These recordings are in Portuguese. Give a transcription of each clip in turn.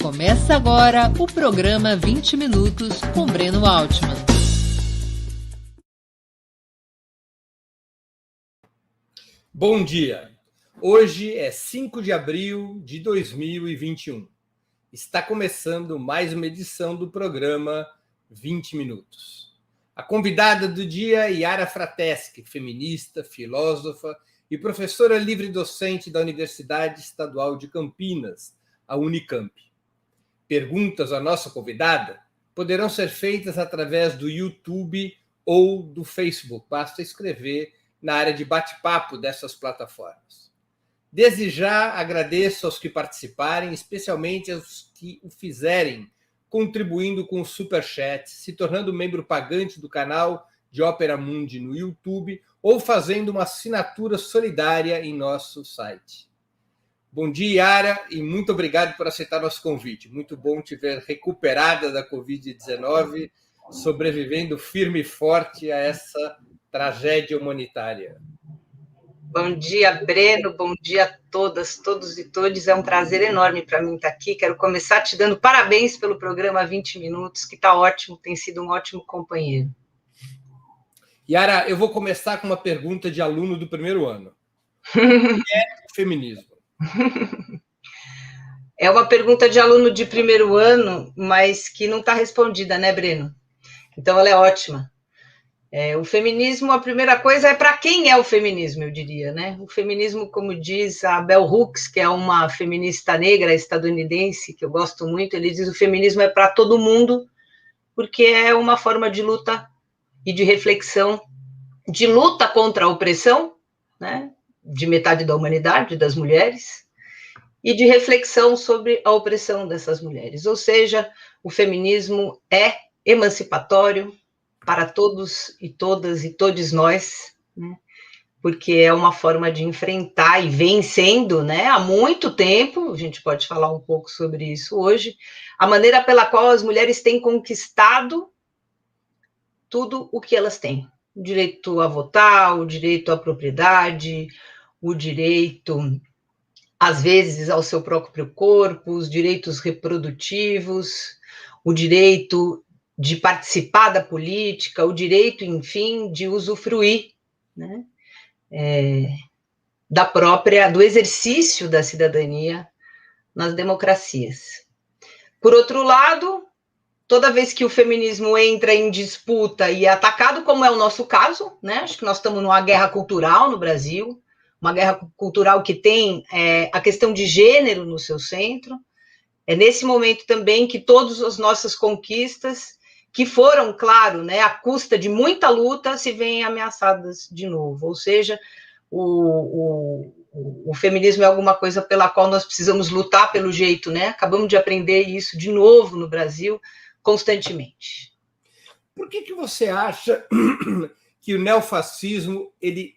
Começa agora o programa 20 Minutos com Breno Altman. Bom dia! Hoje é 5 de abril de 2021. Está começando mais uma edição do programa 20 Minutos. A convidada do dia é Yara Frateschi, feminista, filósofa e professora livre-docente da Universidade Estadual de Campinas, a Unicamp. Perguntas à nossa convidada poderão ser feitas através do YouTube ou do Facebook. Basta escrever na área de bate-papo dessas plataformas. Desde já agradeço aos que participarem, especialmente aos que o fizerem, contribuindo com o Superchat, se tornando membro pagante do canal de Opera Mundi no YouTube ou fazendo uma assinatura solidária em nosso site. Bom dia, Yara, e muito obrigado por aceitar nosso convite. Muito bom te ver recuperada da Covid-19, sobrevivendo firme e forte a essa tragédia humanitária. Bom dia, Breno, bom dia a todas, todos e todes. É um prazer enorme para mim estar aqui. Quero começar te dando parabéns pelo programa 20 Minutos, que está ótimo, tem sido um ótimo companheiro. Yara, eu vou começar com uma pergunta de aluno do primeiro ano. O que é o feminismo? É uma pergunta de aluno de primeiro ano, mas que não está respondida, né, Breno? Então, ela é ótima. O feminismo, a primeira coisa é para quem é o feminismo, eu diria, né? O feminismo, como diz a Bell Hooks, que é uma feminista negra estadunidense, que eu gosto muito, ele diz: o feminismo é para todo mundo, porque é uma forma de luta e de reflexão, de luta contra a opressão, né? De metade da humanidade, das mulheres, e de reflexão sobre a opressão dessas mulheres. Ou seja, o feminismo é emancipatório para todos e todas e todos nós, né? Porque é uma forma de enfrentar, e vem sendo, né, há muito tempo, a gente pode falar um pouco sobre isso hoje, a maneira pela qual as mulheres têm conquistado tudo o que elas têm. O direito a votar, o direito à propriedade, o direito, às vezes, ao seu próprio corpo, os direitos reprodutivos, o direito de participar da política, o direito, enfim, de usufruir, né, do exercício da cidadania nas democracias. Por outro lado, toda vez que o feminismo entra em disputa e é atacado, como é o nosso caso, né, acho que nós estamos numa guerra cultural no Brasil, uma guerra cultural que tem a questão de gênero no seu centro. É nesse momento também que todas as nossas conquistas, que foram, claro, né, à custa de muita luta, se veem ameaçadas de novo. Ou seja, o feminismo é alguma coisa pela qual nós precisamos lutar pelo jeito, né? Acabamos de aprender isso de novo no Brasil, constantemente. Por que você acha que o neofascismo, ele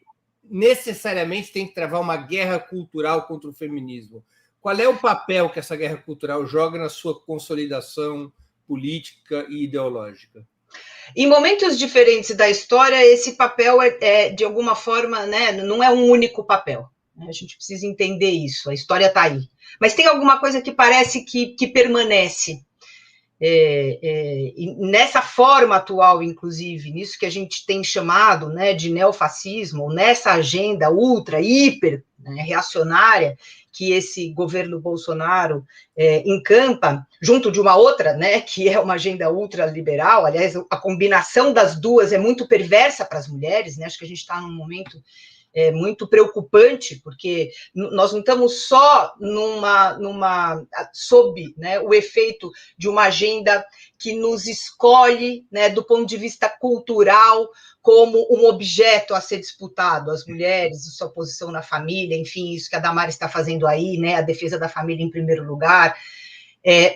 necessariamente tem que travar uma guerra cultural contra o feminismo? Qual é o papel que essa guerra cultural joga na sua consolidação política e ideológica? Em momentos diferentes da história, esse papel de alguma forma, né, não é um único papel. A gente precisa entender isso, a história está aí. Mas tem alguma coisa que parece que permanece. Nessa forma atual, inclusive, nisso que a gente tem chamado, né, de neofascismo, ou nessa agenda ultra, hiper, né, reacionária, que esse governo Bolsonaro encampa, junto de uma outra, né, que é uma agenda ultraliberal. Aliás, a combinação das duas é muito perversa para as mulheres, né? Acho que a gente está num momento muito preocupante, porque nós não estamos só sob, né, o efeito de uma agenda que nos escolhe, né, do ponto de vista cultural, como um objeto a ser disputado, as mulheres, a sua posição na família, enfim, isso que a Damares está fazendo aí, né, a defesa da família em primeiro lugar.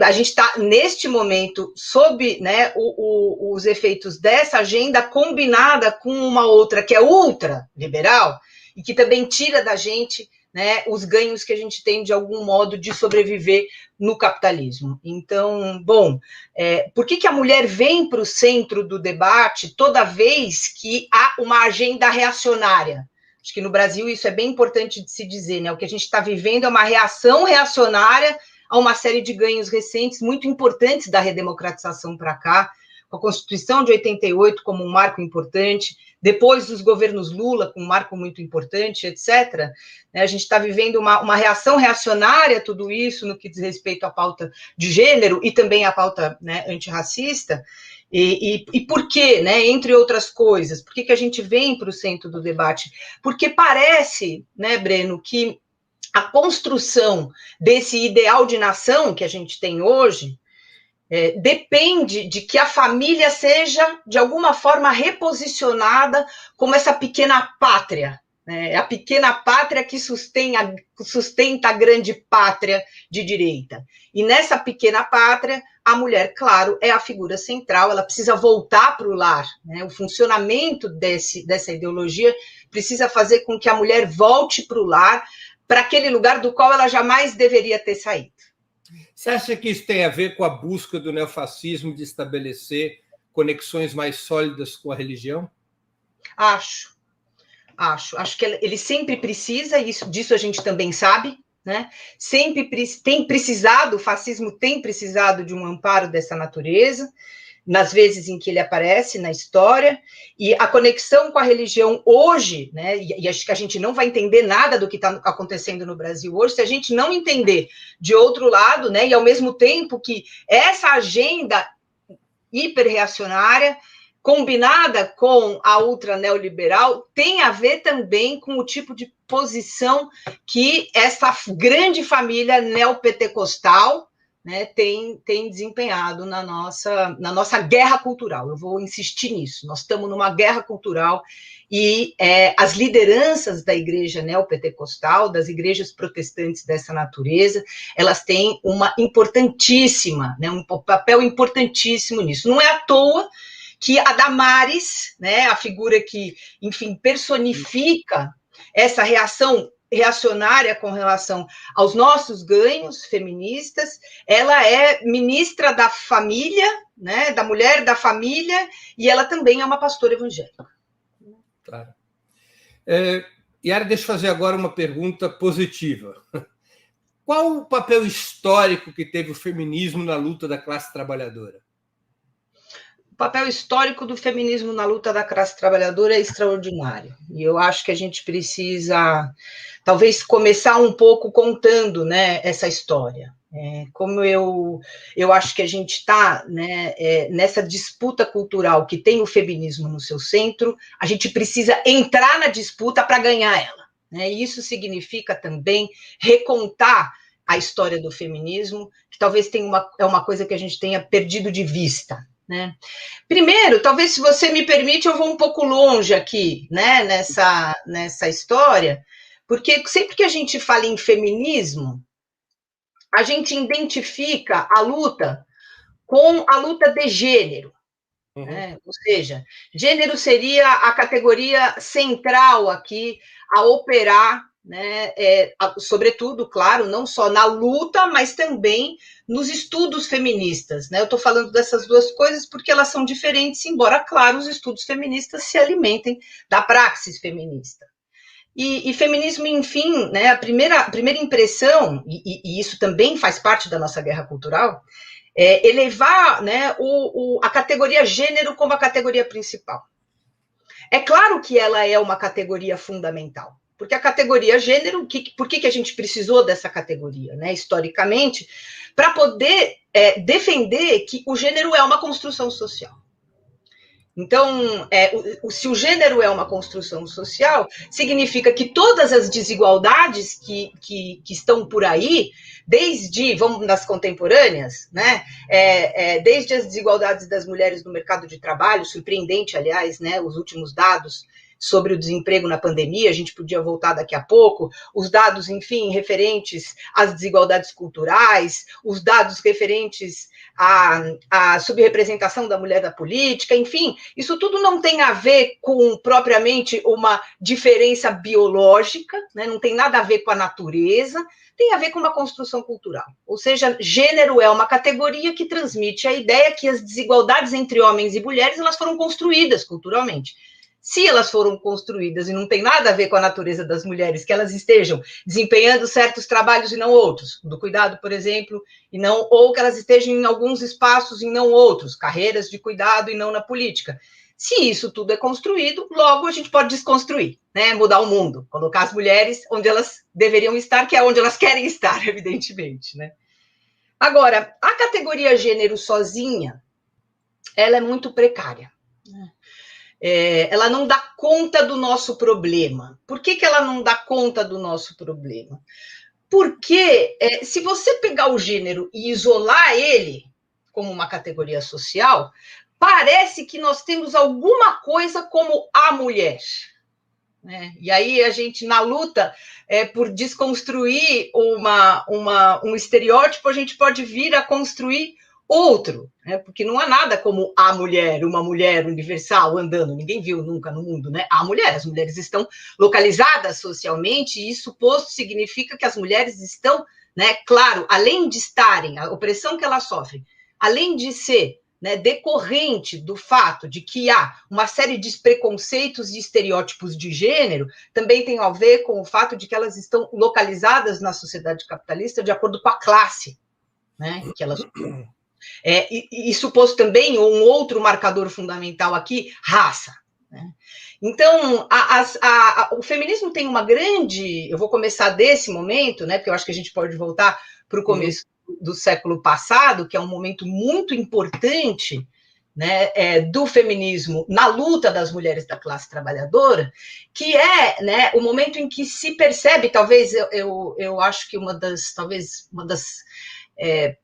A gente está, neste momento, sob, né, os efeitos dessa agenda combinada com uma outra que é ultraliberal e que também tira da gente, né, os ganhos que a gente tem, de algum modo, de sobreviver no capitalismo. Então, bom, por que a mulher vem para o centro do debate toda vez que há uma agenda reacionária? Acho que no Brasil isso é bem importante de se dizer, né? O que a gente está vivendo é uma reação reacionária a uma série de ganhos recentes muito importantes da redemocratização para cá, com a Constituição de 88 como um marco importante, depois dos governos Lula com um marco muito importante, etc. A gente está vivendo uma reação reacionária a tudo isso no que diz respeito à pauta de gênero e também à pauta, né, antirracista. E por quê, né? Entre outras coisas, por que a gente vem para o centro do debate? Porque parece, né, Breno, que a construção desse ideal de nação que a gente tem hoje depende de que a família seja, de alguma forma, reposicionada como essa pequena pátria, né? A pequena pátria que sustenta a grande pátria de direita. E nessa pequena pátria, a mulher, claro, é a figura central, ela precisa voltar para o lar, né? O funcionamento dessa ideologia precisa fazer com que a mulher volte para o lar, para aquele lugar do qual ela jamais deveria ter saído. Você acha que isso tem a ver com a busca do neofascismo de estabelecer conexões mais sólidas com a religião? Acho que ele sempre precisa, e disso a gente também sabe, né? Sempre tem precisado, o fascismo tem precisado de um amparo dessa natureza, nas vezes em que ele aparece na história, e a conexão com a religião hoje, né, e acho que a gente não vai entender nada do que está acontecendo no Brasil hoje, se a gente não entender de outro lado, né, e ao mesmo tempo que essa agenda hiperreacionária, combinada com a ultra neoliberal, tem a ver também com o tipo de posição que essa grande família neopentecostal, né, tem desempenhado na nossa guerra cultural. Eu vou insistir nisso. Nós estamos numa guerra cultural e as lideranças da igreja neopentecostal, das igrejas protestantes dessa natureza, elas têm uma importantíssima, né, um papel importantíssimo nisso. Não é à toa que a Damares, né, a figura que, enfim, personifica essa reacionária com relação aos nossos ganhos feministas, ela é ministra da família, né, da mulher da família, e ela também é uma pastora evangélica. Claro. Yara, deixa eu fazer agora uma pergunta positiva. Qual o papel histórico que teve o feminismo na luta da classe trabalhadora? O papel histórico do feminismo na luta da classe trabalhadora é extraordinário. E eu acho que a gente precisa, talvez, começar um pouco contando, né, essa história. Como eu acho que a gente está, né, nessa disputa cultural que tem o feminismo no seu centro, a gente precisa entrar na disputa para ganhar ela, né? E isso significa também recontar a história do feminismo, que talvez é uma coisa que a gente tenha perdido de vista, né? Primeiro, talvez, se você me permite, eu vou um pouco longe aqui, né, nessa história, porque sempre que a gente fala em feminismo, a gente identifica a luta com a luta de gênero, né? Ou seja, gênero seria a categoria central aqui a operar, né, sobretudo, claro, não só na luta, mas também nos estudos feministas, né? Eu estou falando dessas duas coisas porque elas são diferentes, embora, claro, os estudos feministas se alimentem da praxis feminista. E feminismo, enfim, né, a primeira impressão, e isso também faz parte da nossa guerra cultural, é elevar, né, a categoria gênero como a categoria principal. É claro que ela é uma categoria fundamental, porque a categoria gênero, por que a gente precisou dessa categoria, né, historicamente, para poder defender que o gênero é uma construção social. Então, se o gênero é uma construção social, significa que todas as desigualdades que estão por aí, vamos nas contemporâneas, né? Desde as desigualdades das mulheres no mercado de trabalho, surpreendente, aliás, né, os últimos dados sobre o desemprego na pandemia, a gente podia voltar daqui a pouco, os dados, enfim, referentes às desigualdades culturais, os dados referentes à subrepresentação da mulher na política, enfim, isso tudo não tem a ver com, propriamente, uma diferença biológica, né? Não tem nada a ver com a natureza, tem a ver com uma construção cultural. Ou seja, gênero é uma categoria que transmite a ideia que as desigualdades entre homens e mulheres elas foram construídas culturalmente. se elas foram construídas e não tem nada a ver com a natureza das mulheres, que elas estejam desempenhando certos trabalhos e não outros, do cuidado, por exemplo, e não, ou que elas estejam em alguns espaços e não outros, carreiras de cuidado e não na política. Se isso tudo é construído, logo a gente pode desconstruir, né? Mudar o mundo, colocar as mulheres onde elas deveriam estar, que é onde elas querem estar, evidentemente, né? Agora, a categoria gênero sozinha, ela é muito precária. Ela não dá conta do nosso problema. Por que ela não dá conta do nosso problema? Porque se você pegar o gênero e isolar ele como uma categoria social, parece que nós temos alguma coisa como a mulher. Né? E aí a gente, na luta por desconstruir um estereótipo, a gente pode vir a construir outro, né? Porque não há nada como a mulher, uma mulher universal andando, ninguém viu nunca no mundo, né? A mulher, as mulheres estão localizadas socialmente, e isso posto significa que as mulheres estão, né, claro, além de estarem, a opressão que elas sofrem, além de ser, né, decorrente do fato de que há uma série de preconceitos e estereótipos de gênero, também tem a ver com o fato de que elas estão localizadas na sociedade capitalista de acordo com a classe, né, que elas... e suposto também um outro marcador fundamental aqui, raça. Né? Então, o feminismo tem uma grande... Eu vou começar desse momento, né, porque eu acho que a gente pode voltar para o começo do século passado, que é um momento muito importante, né, do feminismo na luta das mulheres da classe trabalhadora, que é, né, o momento em que se percebe, talvez eu acho que uma das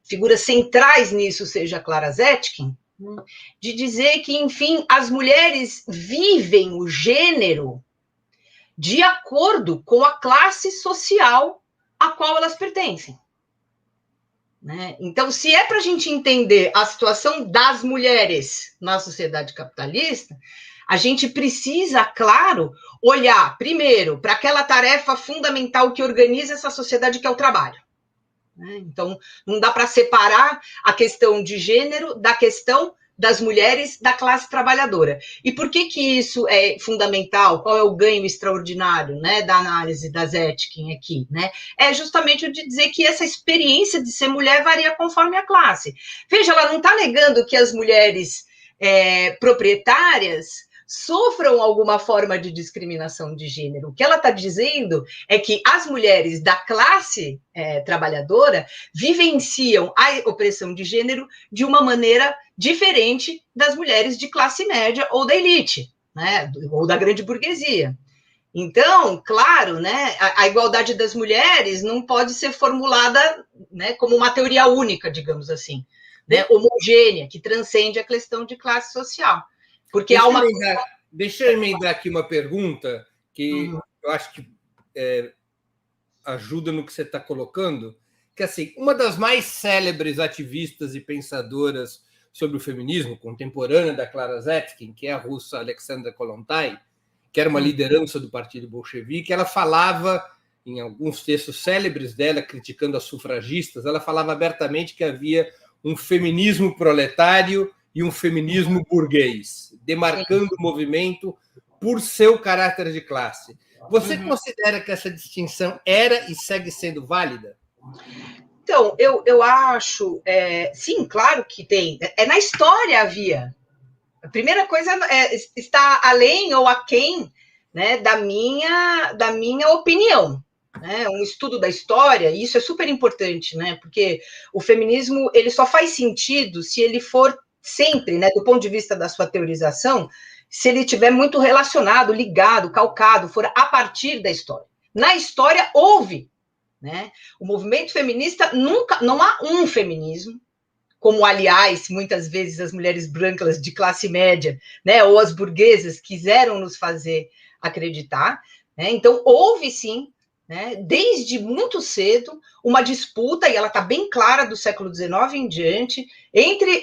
figuras centrais nisso seja a Clara Zetkin, de dizer que, enfim, as mulheres vivem o gênero de acordo com a classe social a qual elas pertencem. Né? Então, se é para a gente entender a situação das mulheres na sociedade capitalista, a gente precisa, claro, olhar primeiro para aquela tarefa fundamental que organiza essa sociedade, que é o trabalho. Então, não dá para separar a questão de gênero da questão das mulheres da classe trabalhadora. E por que isso é fundamental? Qual é o ganho extraordinário, né, da análise da Zetkin aqui? Né? É justamente o de dizer que essa experiência de ser mulher varia conforme a classe. Veja, ela não está negando que as mulheres proprietárias sofram alguma forma de discriminação de gênero. O que ela está dizendo é que as mulheres da classe trabalhadora vivenciam a opressão de gênero de uma maneira diferente das mulheres de classe média ou da elite, né, ou da grande burguesia. Então, claro, né, a igualdade das mulheres não pode ser formulada, né, como uma teoria única, digamos assim, né, homogênea, que transcende a questão de classe social. Porque deixa eu emendar aqui uma pergunta que eu acho que ajuda no que você está colocando, que assim, uma das mais célebres ativistas e pensadoras sobre o feminismo, contemporânea da Clara Zetkin, que é a russa Alexandra Kollontai, que era uma liderança do Partido Bolchevique, ela falava, em alguns textos célebres dela, criticando as sufragistas, ela falava abertamente que havia um feminismo proletário e um feminismo burguês, demarcando o movimento por seu caráter de classe. Você considera que essa distinção era e segue sendo válida? Então, eu acho, sim, claro que tem. Na história havia. A primeira coisa está além ou aquém, né, da minha opinião. Né? Um estudo da história, e isso é super importante, né? Porque o feminismo ele só faz sentido se ele for sempre, né, do ponto de vista da sua teorização, se ele estiver muito relacionado, ligado, calcado, for a partir da história. Na história houve, né? O movimento feminista não há um feminismo, como, aliás, muitas vezes as mulheres brancas de classe média, né, ou as burguesas quiseram nos fazer acreditar. Né? Então, houve, sim, né, desde muito cedo, uma disputa, e ela está bem clara do século XIX em diante, entre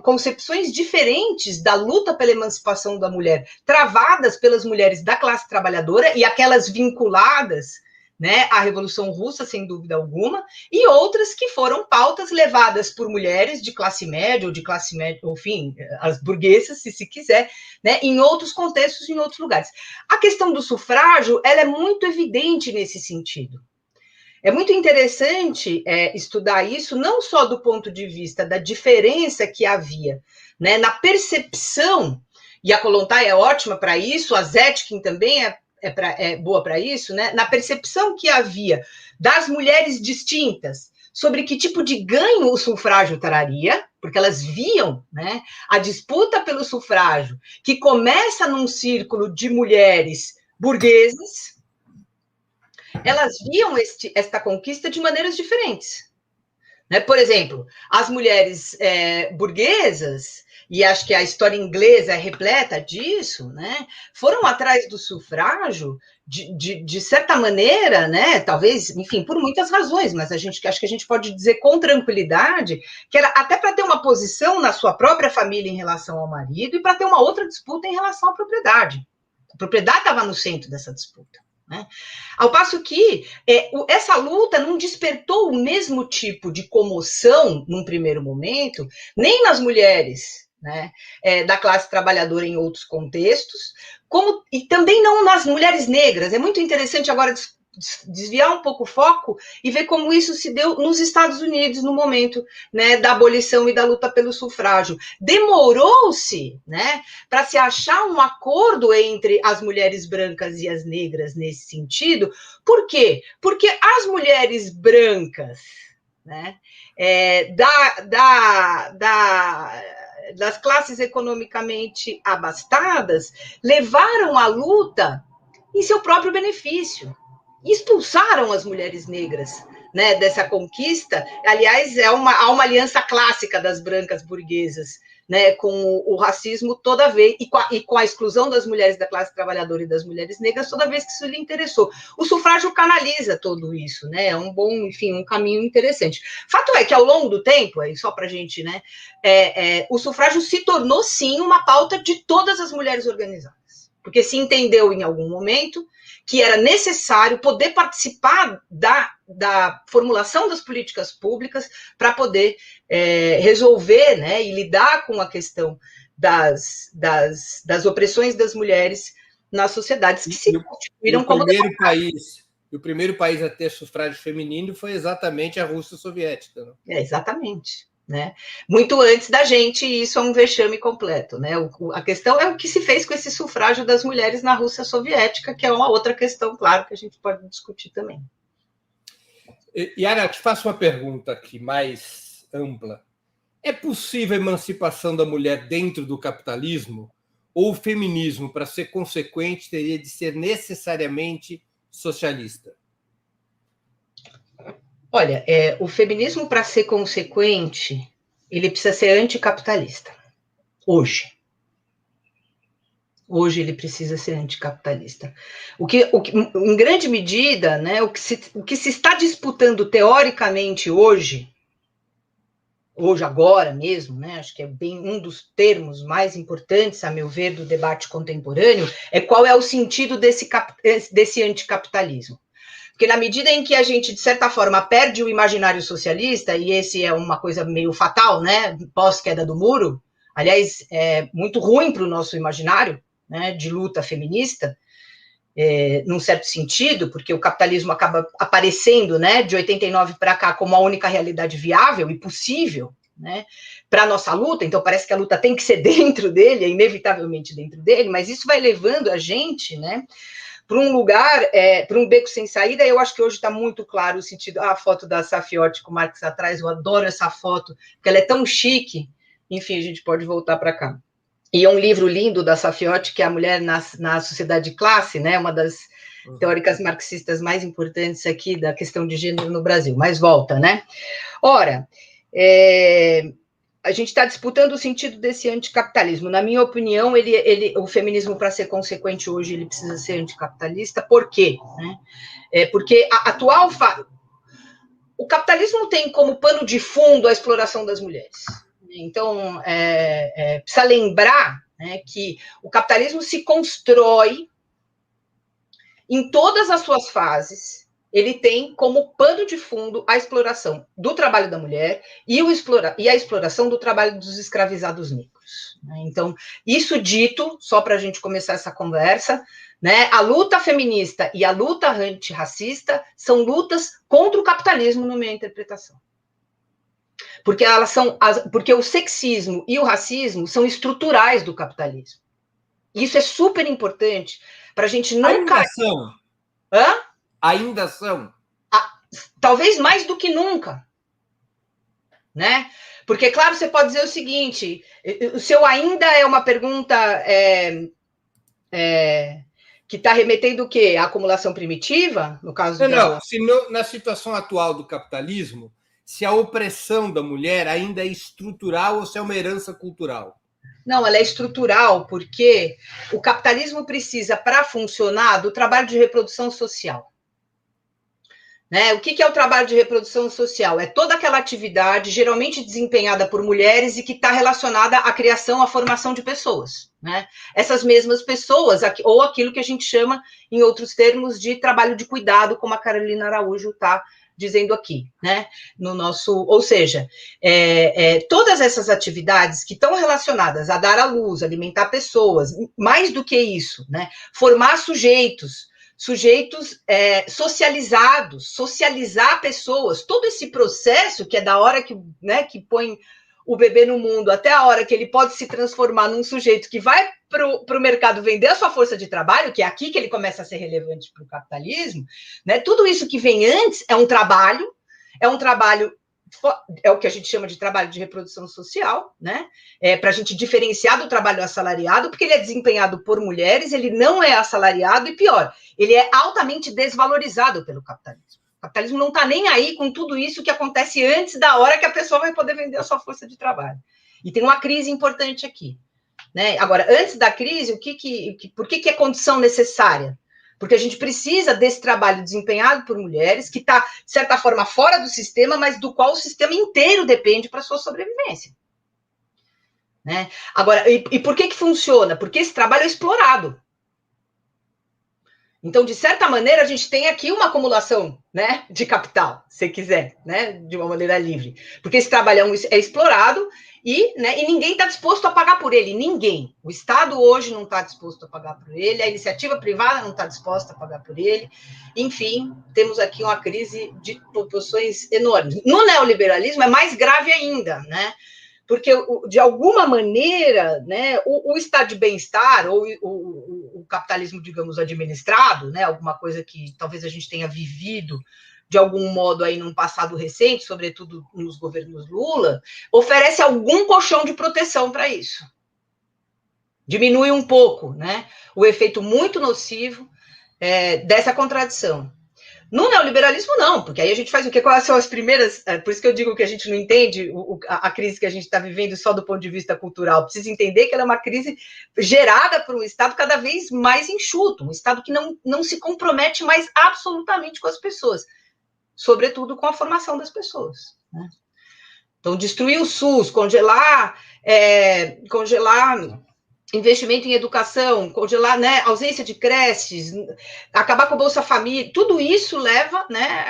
concepções diferentes da luta pela emancipação da mulher, travadas pelas mulheres da classe trabalhadora e aquelas vinculadas, né, a Revolução Russa, sem dúvida alguma, e outras que foram pautas levadas por mulheres de classe média, ou de classe média, enfim, as burguesas, se quiser, né, em outros contextos, em outros lugares. A questão do sufrágio, ela é muito evidente nesse sentido. É muito interessante estudar isso, não só do ponto de vista da diferença que havia, né, na percepção, e a Kollontai é ótima para isso, a Zetkin também é boa para isso, né, na percepção que havia das mulheres distintas sobre que tipo de ganho o sufrágio traria, porque elas viam, né, a disputa pelo sufrágio, que começa num círculo de mulheres burguesas, elas viam esta conquista de maneiras diferentes. Né? Por exemplo, as mulheres burguesas, e acho que a história inglesa é repleta disso, né? Foram atrás do sufrágio de certa maneira, né? Talvez, enfim, por muitas razões, mas acho que a gente pode dizer com tranquilidade que era até para ter uma posição na sua própria família em relação ao marido e para ter uma outra disputa em relação à propriedade. A propriedade estava no centro dessa disputa. Né? Ao passo que essa luta não despertou o mesmo tipo de comoção, num primeiro momento, nem nas mulheres, né, da classe trabalhadora em outros contextos, e também não nas mulheres negras. É muito interessante agora desviar um pouco o foco e ver como isso se deu nos Estados Unidos no momento, né, da abolição e da luta pelo sufrágio. Demorou-se, né, para se achar um acordo entre as mulheres brancas e as negras nesse sentido. Por quê? Porque as mulheres brancas, né, das classes economicamente abastadas levaram a luta em seu próprio benefício. Expulsaram as mulheres negras, né, dessa conquista. Aliás, há uma aliança clássica das brancas burguesas, né, com o racismo toda vez, e com a exclusão das mulheres da classe trabalhadora e das mulheres negras toda vez que isso lhe interessou. O sufrágio canaliza tudo isso, né, é um bom, enfim, um caminho interessante. Fato é que ao longo do tempo, aí só para a gente, né, o sufrágio se tornou sim uma pauta de todas as mulheres organizadas, porque se entendeu em algum momento que era necessário poder participar da formulação das políticas públicas para poder resolver, né, e lidar com a questão das opressões das mulheres nas sociedades que se constituíram como o primeiro país a ter sufrágio feminino foi exatamente a Rússia soviética. Né? Exatamente. Né? Muito antes da gente, e isso é um vexame completo. Né? A questão é o que se fez com esse sufrágio das mulheres na Rússia soviética, que é uma outra questão, claro, que a gente pode discutir também. Yara, te faço uma pergunta aqui mais ampla. É possível a emancipação da mulher dentro do capitalismo? Ou o feminismo, para ser consequente, teria de ser necessariamente socialista? Olha, o feminismo, para ser consequente, ele precisa ser anticapitalista. Hoje ele precisa ser anticapitalista. O que em grande medida, né, o que se está disputando teoricamente hoje, agora mesmo, né, acho que é bem um dos termos mais importantes, a meu ver, do debate contemporâneo, é qual é o sentido desse anticapitalismo. Porque na medida em que a gente, de certa forma, perde o imaginário socialista, e esse é uma coisa meio fatal, né, pós-queda do muro, aliás, é muito ruim para o nosso imaginário, né, de luta feminista, num certo sentido, porque o capitalismo acaba aparecendo, né, de 89 para cá como a única realidade viável e possível, né, para a nossa luta. Então parece que a luta tem que ser dentro dele, é inevitavelmente dentro dele, mas isso vai levando a gente, né, para um lugar, para um beco sem saída. Eu acho que hoje está muito claro o sentido. A foto da Safiotti com o Marx atrás, eu adoro essa foto, porque ela é tão chique. Enfim, a gente pode voltar para cá. E é um livro lindo da Safiotti, que é A Mulher na Sociedade de Classe, né? Uma das teóricas marxistas mais importantes aqui da questão de gênero no Brasil. Mas volta, né? Ora, a gente está disputando o sentido desse anticapitalismo. Na minha opinião, o feminismo, para ser consequente hoje, ele precisa ser anticapitalista. Por quê? Né? Porque a atual... O capitalismo tem como pano de fundo a exploração das mulheres. Então, precisa lembrar, né, que o capitalismo se constrói em todas as suas fases, ele tem como pano de fundo a exploração do trabalho da mulher e a exploração do trabalho dos escravizados negros. Então, isso dito, só para a gente começar essa conversa, né, a luta feminista e a luta antirracista são lutas contra o capitalismo, na minha interpretação. Porque o sexismo e o racismo são estruturais do capitalismo. Isso é super importante para a gente não cair. São. Hã? Ainda são. Talvez mais do que nunca. Né? Porque, claro, você pode dizer o seguinte: o seu ainda é uma pergunta que está remetendo o quê? À acumulação primitiva, no caso Não. Na situação atual do capitalismo, se a opressão da mulher ainda é estrutural ou se é uma herança cultural. Não, ela é estrutural, porque o capitalismo precisa, para funcionar, do trabalho de reprodução social. Né? O que é o trabalho de reprodução social? É toda aquela atividade, geralmente desempenhada por mulheres, e que está relacionada à criação, à formação de pessoas. Né? Essas mesmas pessoas, ou aquilo que a gente chama, em outros termos, de trabalho de cuidado, como a Carolina Araújo está dizendo aqui, né? No nosso, ou seja, todas essas atividades que estão relacionadas a dar à luz, alimentar pessoas, mais do que isso, né? Formar sujeitos socializados, socializar pessoas, todo esse processo que é da hora que, né, que põe o bebê no mundo até a hora que ele pode se transformar num sujeito que vai para o mercado vender a sua força de trabalho, que é aqui que ele começa a ser relevante para o capitalismo, né? Tudo isso que vem antes é um trabalho, é o que a gente chama de trabalho de reprodução social, né? Para a gente diferenciar do trabalho assalariado, porque ele é desempenhado por mulheres, ele não é assalariado e, pior, ele é altamente desvalorizado pelo capitalismo. O capitalismo não está nem aí com tudo isso que acontece antes da hora que a pessoa vai poder vender a sua força de trabalho. E tem uma crise importante aqui. Né? Agora, antes da crise, por que é condição necessária? Porque a gente precisa desse trabalho desempenhado por mulheres, que está, de certa forma, fora do sistema, mas do qual o sistema inteiro depende para a sua sobrevivência. Né? Agora, e por que funciona? Porque esse trabalho é explorado. Então, de certa maneira, a gente tem aqui uma acumulação, né, de capital, se quiser, né, de uma maneira livre. Porque esse trabalho é explorado e ninguém está disposto a pagar por ele, ninguém. O Estado hoje não está disposto a pagar por ele, a iniciativa privada não está disposta a pagar por ele. Enfim, temos aqui uma crise de proporções enormes. No neoliberalismo é mais grave ainda, né? Porque, de alguma maneira, né, o estado de bem-estar, ou o capitalismo, digamos, administrado, né, alguma coisa que talvez a gente tenha vivido de algum modo aí num passado recente, sobretudo nos governos Lula, oferece algum colchão de proteção para isso. Diminui um pouco, né, o efeito muito nocivo dessa contradição. No neoliberalismo, não, porque aí a gente faz o quê? Quais são as primeiras... Por isso que eu digo que a gente não entende a crise que a gente está vivendo só do ponto de vista cultural. Precisa entender que ela é uma crise gerada por um Estado cada vez mais enxuto, um Estado que não se compromete mais absolutamente com as pessoas, sobretudo com a formação das pessoas. Né? Então, destruir o SUS, congelar investimento em educação, congelar, né, ausência de creches, acabar com a Bolsa Família, tudo isso leva, né,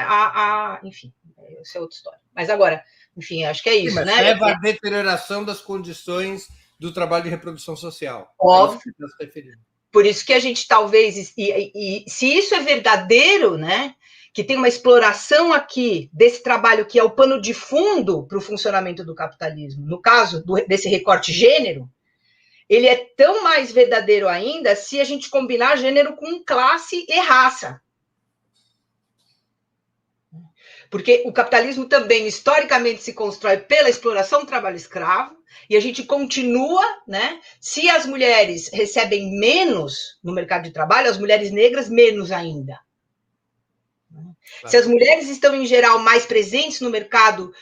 enfim, essa é outra história. Mas agora, enfim, acho que é isso, né? Leva à deterioração das condições do trabalho de reprodução social. Óbvio. Por isso que a gente talvez, e se isso é verdadeiro, né, que tem uma exploração aqui desse trabalho que é o pano de fundo para o funcionamento do capitalismo, no caso desse recorte gênero, ele é tão mais verdadeiro ainda se a gente combinar gênero com classe e raça. Porque o capitalismo também, historicamente, se constrói pela exploração do trabalho escravo, e a gente continua, né? Se as mulheres recebem menos no mercado de trabalho, as mulheres negras menos ainda. Se as mulheres estão, em geral, mais presentes no mercado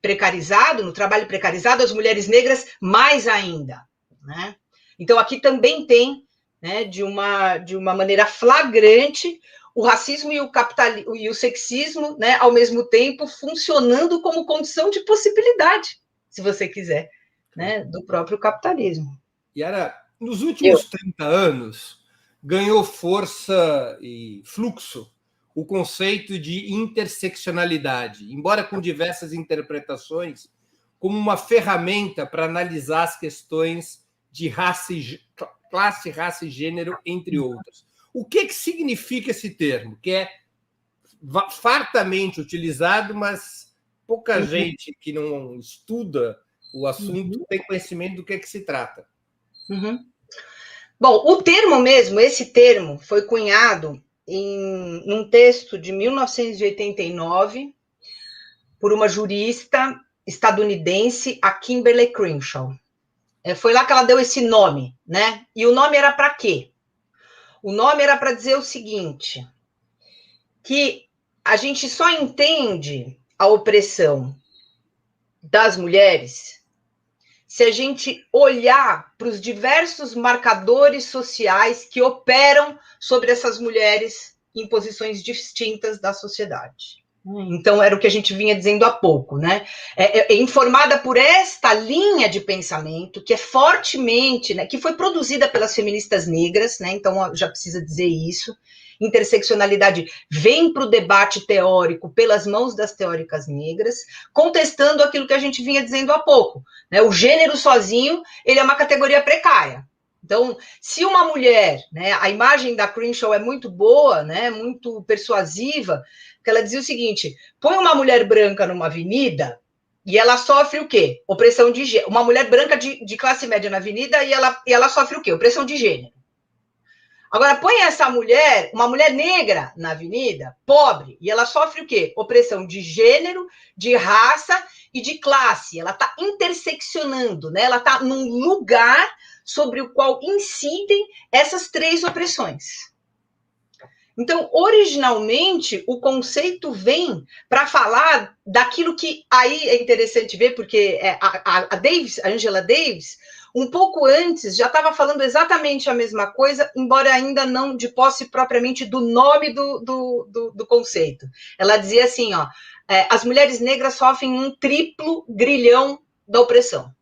precarizado, no trabalho precarizado, as mulheres negras mais ainda. Né? Então, aqui também tem, né, de uma maneira flagrante, o racismo e o sexismo, né, ao mesmo tempo, funcionando como condição de possibilidade, se você quiser, né, do próprio capitalismo. Yara, nos últimos 30 anos, ganhou força e fluxo o conceito de interseccionalidade, embora com diversas interpretações, como uma ferramenta para analisar as questões de classe, raça e gênero, entre outras. O que significa esse termo, que é fartamente utilizado, mas pouca gente que não estuda o assunto tem conhecimento do que se trata? Bom, o termo mesmo, esse termo, foi cunhado num texto de 1989 por uma jurista estadunidense, a Kimberly Crenshaw. Foi lá que ela deu esse nome, né? E o nome era para quê? O nome era para dizer o seguinte, que a gente só entende a opressão das mulheres se a gente olhar para os diversos marcadores sociais que operam sobre essas mulheres em posições distintas da sociedade. Então, era o que a gente vinha dizendo há pouco, né? Informada por esta linha de pensamento, que é fortemente, né, que foi produzida pelas feministas negras, né? Então, já precisa dizer isso. Interseccionalidade vem para o debate teórico pelas mãos das teóricas negras, contestando aquilo que a gente vinha dizendo há pouco, né? O gênero sozinho, ele é uma categoria precária. Então, se uma mulher, né, a imagem da Crenshaw é muito boa, né, muito persuasiva, porque ela dizia o seguinte, põe uma mulher branca numa avenida e ela sofre o quê? Opressão de gênero. Uma mulher branca de classe média na avenida e ela sofre o quê? Opressão de gênero. Agora, põe essa mulher, uma mulher negra na avenida, pobre, e ela sofre o quê? Opressão de gênero, de raça e de classe. Ela está interseccionando, né? Ela está num lugar sobre o qual incidem essas três opressões. Então, originalmente, o conceito vem para falar daquilo que aí é interessante ver, porque a Angela Davis, um pouco antes, já estava falando exatamente a mesma coisa, embora ainda não de posse propriamente do nome do conceito. Ela dizia assim, ó, as mulheres negras sofrem um triplo grilhão da opressão.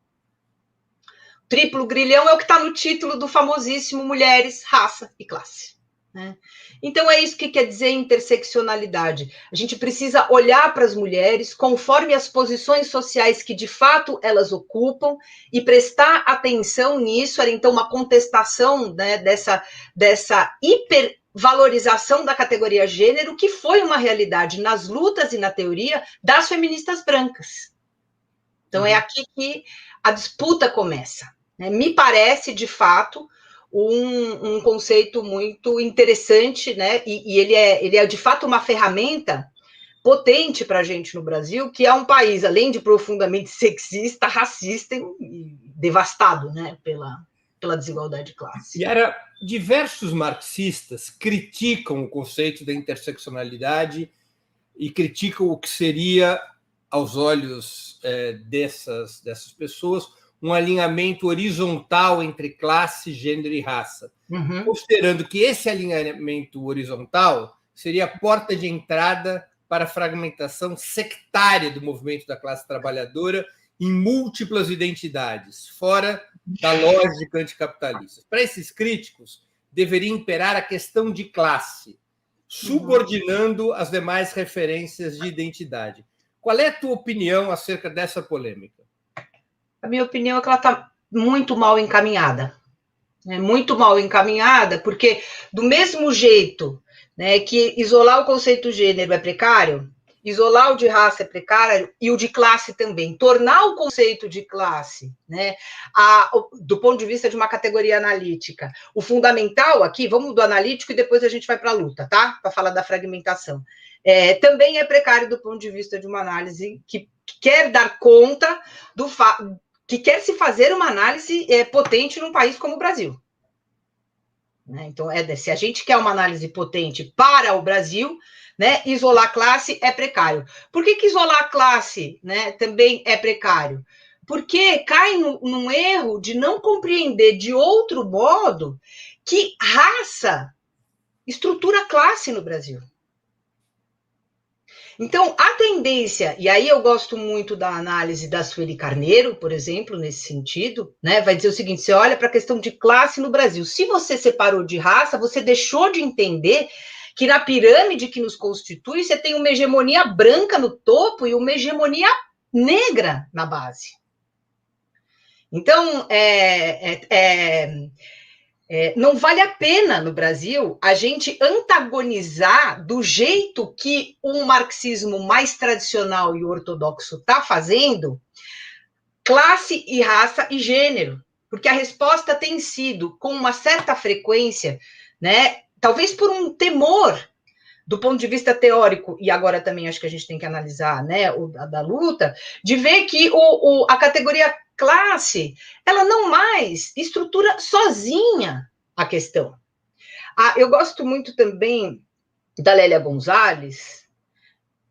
Triplo grilhão é o que está no título do famosíssimo Mulheres, Raça e Classe. Né? Então, é isso que quer dizer interseccionalidade. A gente precisa olhar para as mulheres conforme as posições sociais que, de fato, elas ocupam e prestar atenção nisso. Era, então, uma contestação, né, dessa hipervalorização da categoria gênero, que foi uma realidade nas lutas e na teoria das feministas brancas. Então, é aqui que a disputa começa. Né? Me parece, de fato, um conceito muito interessante, né? E ele é, de fato, uma ferramenta potente para a gente no Brasil, que é um país, além de profundamente sexista, racista e devastado, né? Pela desigualdade de classe. E diversos marxistas criticam o conceito da interseccionalidade e criticam o que seria, aos olhos dessas pessoas, um alinhamento horizontal entre classe, gênero e raça, considerando que esse alinhamento horizontal seria a porta de entrada para a fragmentação sectária do movimento da classe trabalhadora em múltiplas identidades, fora da lógica anticapitalista. Para esses críticos, deveria imperar a questão de classe, subordinando as demais referências de identidade. Qual é a tua opinião acerca dessa polêmica? A minha opinião é que ela está muito mal encaminhada. Muito mal encaminhada, porque do mesmo jeito, né, que isolar o conceito de gênero é precário, isolar o de raça é precário e o de classe também. Tornar o conceito de classe, né, do ponto de vista de uma categoria analítica, o fundamental aqui, vamos do analítico e depois a gente vai para a luta, tá? Para falar da fragmentação. Também é precário do ponto de vista de uma análise que quer dar conta do fato que quer se fazer uma análise potente num país como o Brasil. Né? Então, se a gente quer uma análise potente para o Brasil, né, isolar classe é precário. Por que isolar classe, né, também é precário? Porque cai num erro de não compreender de outro modo que raça estrutura classe no Brasil. Então, a tendência, e aí eu gosto muito da análise da Sueli Carneiro, por exemplo, nesse sentido, né? Vai dizer o seguinte, você olha para a questão de classe no Brasil. Se você separou de raça, você deixou de entender que na pirâmide que nos constitui, você tem uma hegemonia branca no topo e uma hegemonia negra na base. Então, não vale a pena, no Brasil, a gente antagonizar do jeito que o marxismo mais tradicional e ortodoxo está fazendo, classe e raça e gênero, porque a resposta tem sido, com uma certa frequência, né, talvez por um temor do ponto de vista teórico, e agora também acho que a gente tem que analisar, né, a da luta, de ver que a categoria classe, ela não mais estrutura sozinha a questão. Eu gosto muito também da Lélia Gonzalez.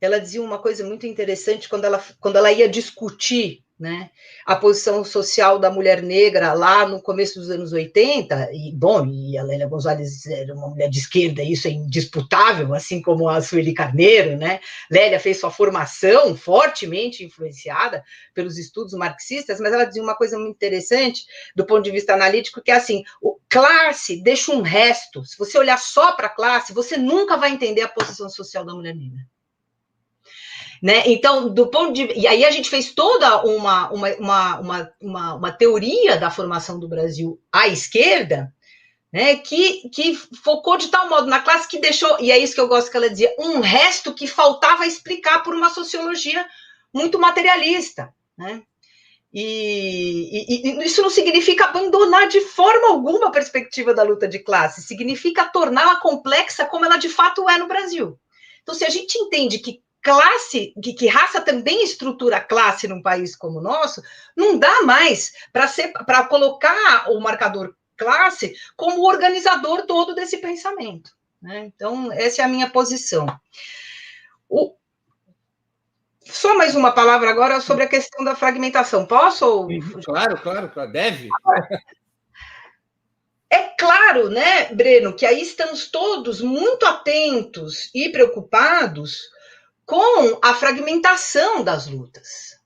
Ela dizia uma coisa muito interessante quando ela ia discutir, né, a posição social da mulher negra lá no começo dos anos 80, e a Lélia Gonzalez era uma mulher de esquerda, isso é indisputável, assim como a Sueli Carneiro, né? Lélia fez sua formação fortemente influenciada pelos estudos marxistas, mas ela dizia uma coisa muito interessante do ponto de vista analítico, que é assim, classe deixa um resto, se você olhar só para a classe, você nunca vai entender a posição social da mulher negra. Né? Então, e aí a gente fez toda uma teoria da formação do Brasil à esquerda, né, que focou de tal modo na classe que deixou, e é isso que eu gosto que ela dizia, um resto que faltava explicar por uma sociologia muito materialista. Né? E isso não significa abandonar de forma alguma a perspectiva da luta de classe, significa torná-la complexa como ela de fato é no Brasil. Então, se a gente entende que classe, que raça também estrutura a classe num país como o nosso, não dá mais para colocar o marcador classe como o organizador todo desse pensamento. Né? Então, essa é a minha posição. Só mais uma palavra agora sobre a questão da fragmentação. Posso? Claro, deve. É claro, né, Breno, que aí estamos todos muito atentos e preocupados com a fragmentação das lutas.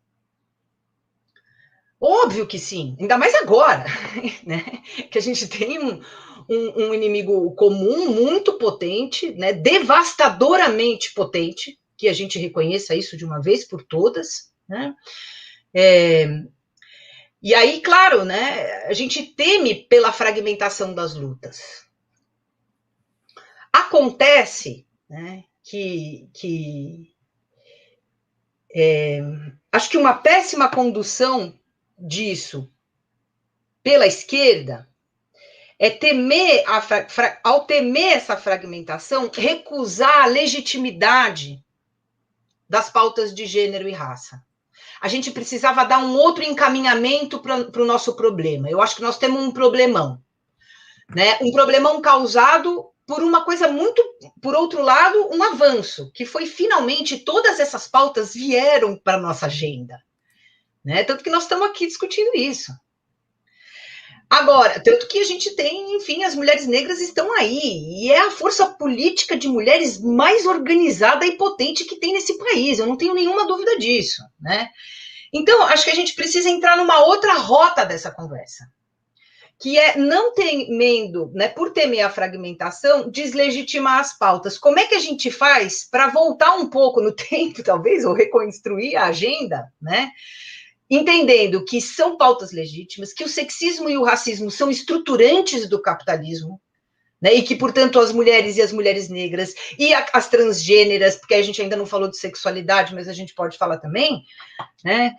Óbvio que sim, ainda mais agora, né? Que a gente tem um inimigo comum muito potente, né? Devastadoramente potente, que a gente reconheça isso de uma vez por todas, né? E aí, claro, né? A gente teme pela fragmentação das lutas. Acontece, né? Acho que uma péssima condução disso pela esquerda é temer, ao temer essa fragmentação, recusar a legitimidade das pautas de gênero e raça. A gente precisava dar um outro encaminhamento para o nosso problema. Eu acho que nós temos um problemão, né? Um problemão causado por uma coisa muito, por outro lado, um avanço, que foi finalmente todas essas pautas vieram para a nossa agenda. Né? Tanto que nós estamos aqui discutindo isso. Agora, tanto que a gente tem, enfim, as mulheres negras estão aí, e é a força política de mulheres mais organizada e potente que tem nesse país, eu não tenho nenhuma dúvida disso, né? Então, acho que a gente precisa entrar numa outra rota dessa conversa, que é não temendo, né, por temer a fragmentação, deslegitimar as pautas. Como é que a gente faz para voltar um pouco no tempo, talvez, ou reconstruir a agenda, né? Entendendo que são pautas legítimas, que o sexismo e o racismo são estruturantes do capitalismo, né, e que, portanto, as mulheres e as mulheres negras e as transgêneras, porque a gente ainda não falou de sexualidade, mas a gente pode falar também, né?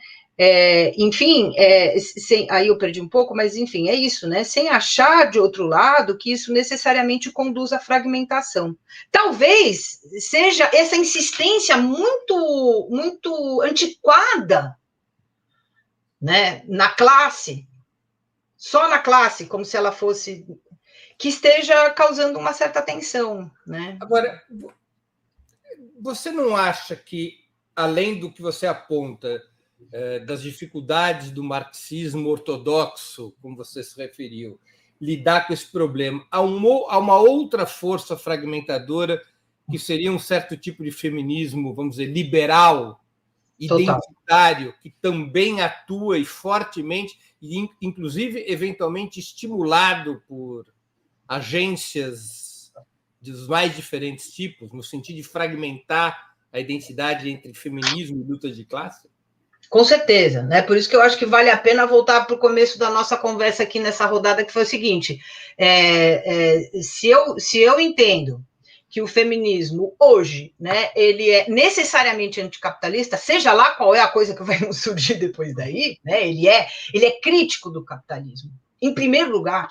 Aí eu perdi um pouco, mas enfim, é isso, né? Sem achar de outro lado que isso necessariamente conduz à fragmentação. Talvez seja essa insistência muito, muito antiquada, né, na classe, só na classe, como se ela fosse, que esteja causando uma certa tensão, né? Agora, você não acha que, além do que você aponta, das dificuldades do marxismo ortodoxo, como você se referiu, lidar com esse problema, há uma outra força fragmentadora que seria um certo tipo de feminismo, vamos dizer, liberal, identitário, que também atua e fortemente, e inclusive eventualmente estimulado por agências dos mais diferentes tipos, no sentido de fragmentar a identidade entre feminismo e luta de classe? Com certeza, né? Por isso que eu acho que vale a pena voltar para o começo da nossa conversa aqui nessa rodada, que foi o seguinte: se eu entendo que o feminismo hoje, né, ele é necessariamente anticapitalista, seja lá qual é a coisa que vai surgir depois daí, né? Ele é crítico do capitalismo, em primeiro lugar.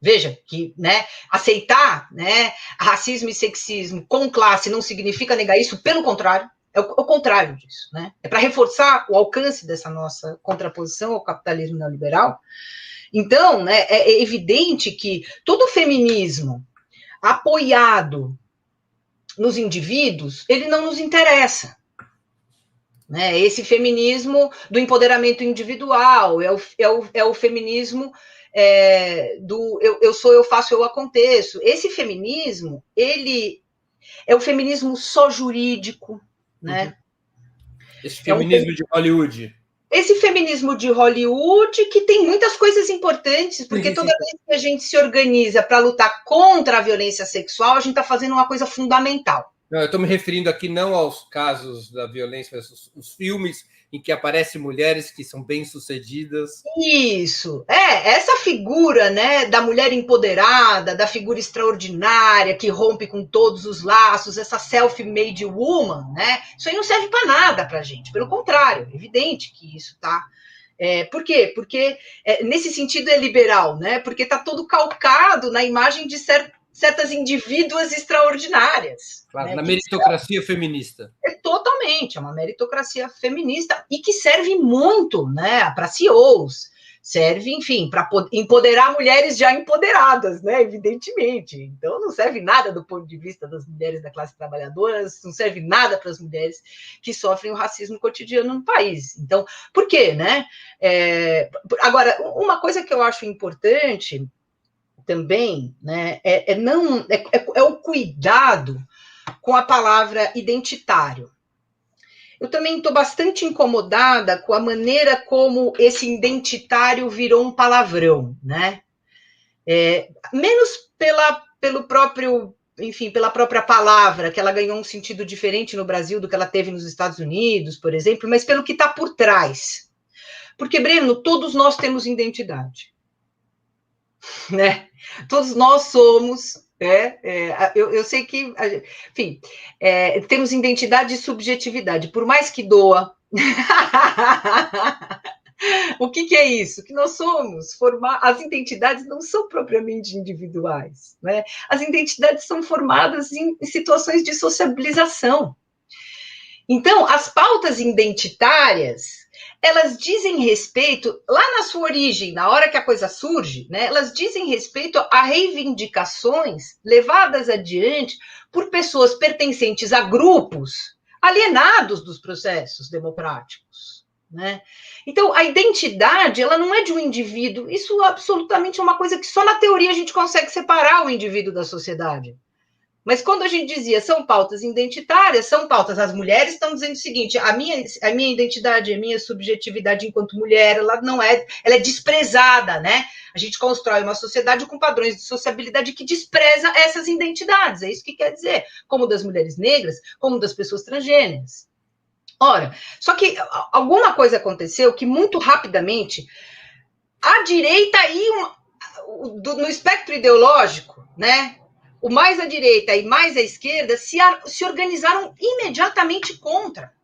Veja que, né, aceitar, né, racismo e sexismo com classe não significa negar isso, pelo contrário. É o contrário disso, né? É para reforçar o alcance dessa nossa contraposição ao capitalismo neoliberal. Então, né, é evidente que todo feminismo apoiado nos indivíduos, ele não nos interessa. Né? Esse feminismo do empoderamento individual, é o feminismo do eu sou, eu faço, eu aconteço. Esse feminismo, ele é o feminismo só jurídico, né? Esse feminismo de Hollywood. Esse feminismo de Hollywood, que tem muitas coisas importantes, porque toda vez que a gente se organiza para lutar contra a violência sexual, a gente está fazendo uma coisa fundamental. Não, eu estou me referindo aqui não aos casos da violência, mas os filmes em que aparecem mulheres que são bem-sucedidas. Isso, essa figura, né, da mulher empoderada, da figura extraordinária, que rompe com todos os laços, essa self-made woman, né, isso aí não serve para nada para a gente, pelo contrário, é evidente que isso tá... Por quê? Porque nesse sentido é liberal, né, porque está todo calcado na imagem de certas indivíduas extraordinárias. Claro, né, na meritocracia feminista. Totalmente, é uma meritocracia feminista e que serve muito, né, para CEOs, serve, enfim, para empoderar mulheres já empoderadas, né, evidentemente. Então, não serve nada do ponto de vista das mulheres da classe trabalhadora, não serve nada para as mulheres que sofrem o racismo cotidiano no país. Então, por quê, né? Agora, uma coisa que eu acho importante também, né, é o cuidado com a palavra identitário. Eu também estou bastante incomodada com a maneira como esse identitário virou um palavrão, né? Menos pelo próprio, enfim, pela própria palavra, que ela ganhou um sentido diferente no Brasil do que ela teve nos Estados Unidos, por exemplo, mas pelo que está por trás. Porque, Breno, todos nós temos identidade, né? Todos nós somos... eu sei que, enfim, temos identidade e subjetividade, por mais que doa. O que é isso? Que nós somos as identidades não são propriamente individuais, né? As identidades são formadas em situações de sociabilização. Então, as pautas identitárias, elas dizem respeito, lá na sua origem, na hora que a coisa surge, né, elas dizem respeito a reivindicações levadas adiante por pessoas pertencentes a grupos alienados dos processos democráticos. Né? Então, a identidade, ela não é de um indivíduo, isso absolutamente é uma coisa que só na teoria a gente consegue separar o indivíduo da sociedade. Mas quando a gente dizia são pautas identitárias, são pautas, as mulheres estão dizendo o seguinte, a minha identidade, a minha subjetividade enquanto mulher, ela é desprezada, né? A gente constrói uma sociedade com padrões de sociabilidade que despreza essas identidades, é isso que quer dizer, como das mulheres negras, como das pessoas transgêneras. Ora, só que alguma coisa aconteceu que muito rapidamente a direita no espectro ideológico, né? O mais à direita e mais à esquerda se organizaram imediatamente contra.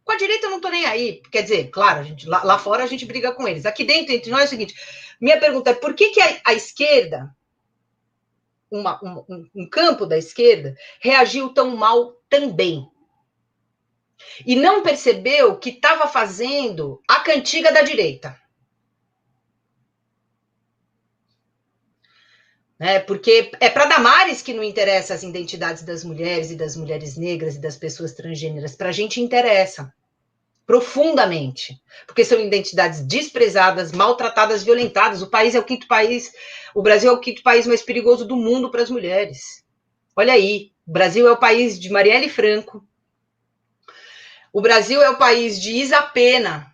Com a direita eu não estou nem aí. Quer dizer, claro, lá fora a gente briga com eles. Aqui dentro, entre nós, é o seguinte. Minha pergunta é por que a esquerda, um campo da esquerda, reagiu tão mal também? E não percebeu que estava fazendo a cantiga da direita. Porque é para Damares que não interessa as identidades das mulheres e das mulheres negras e das pessoas transgêneras. Para a gente interessa profundamente, porque são identidades desprezadas, maltratadas, violentadas. O país é o quinto país, o Brasil é o quinto país mais perigoso do mundo para as mulheres. Olha aí, o Brasil é o país de Marielle Franco, o Brasil é o país de Isa Pena,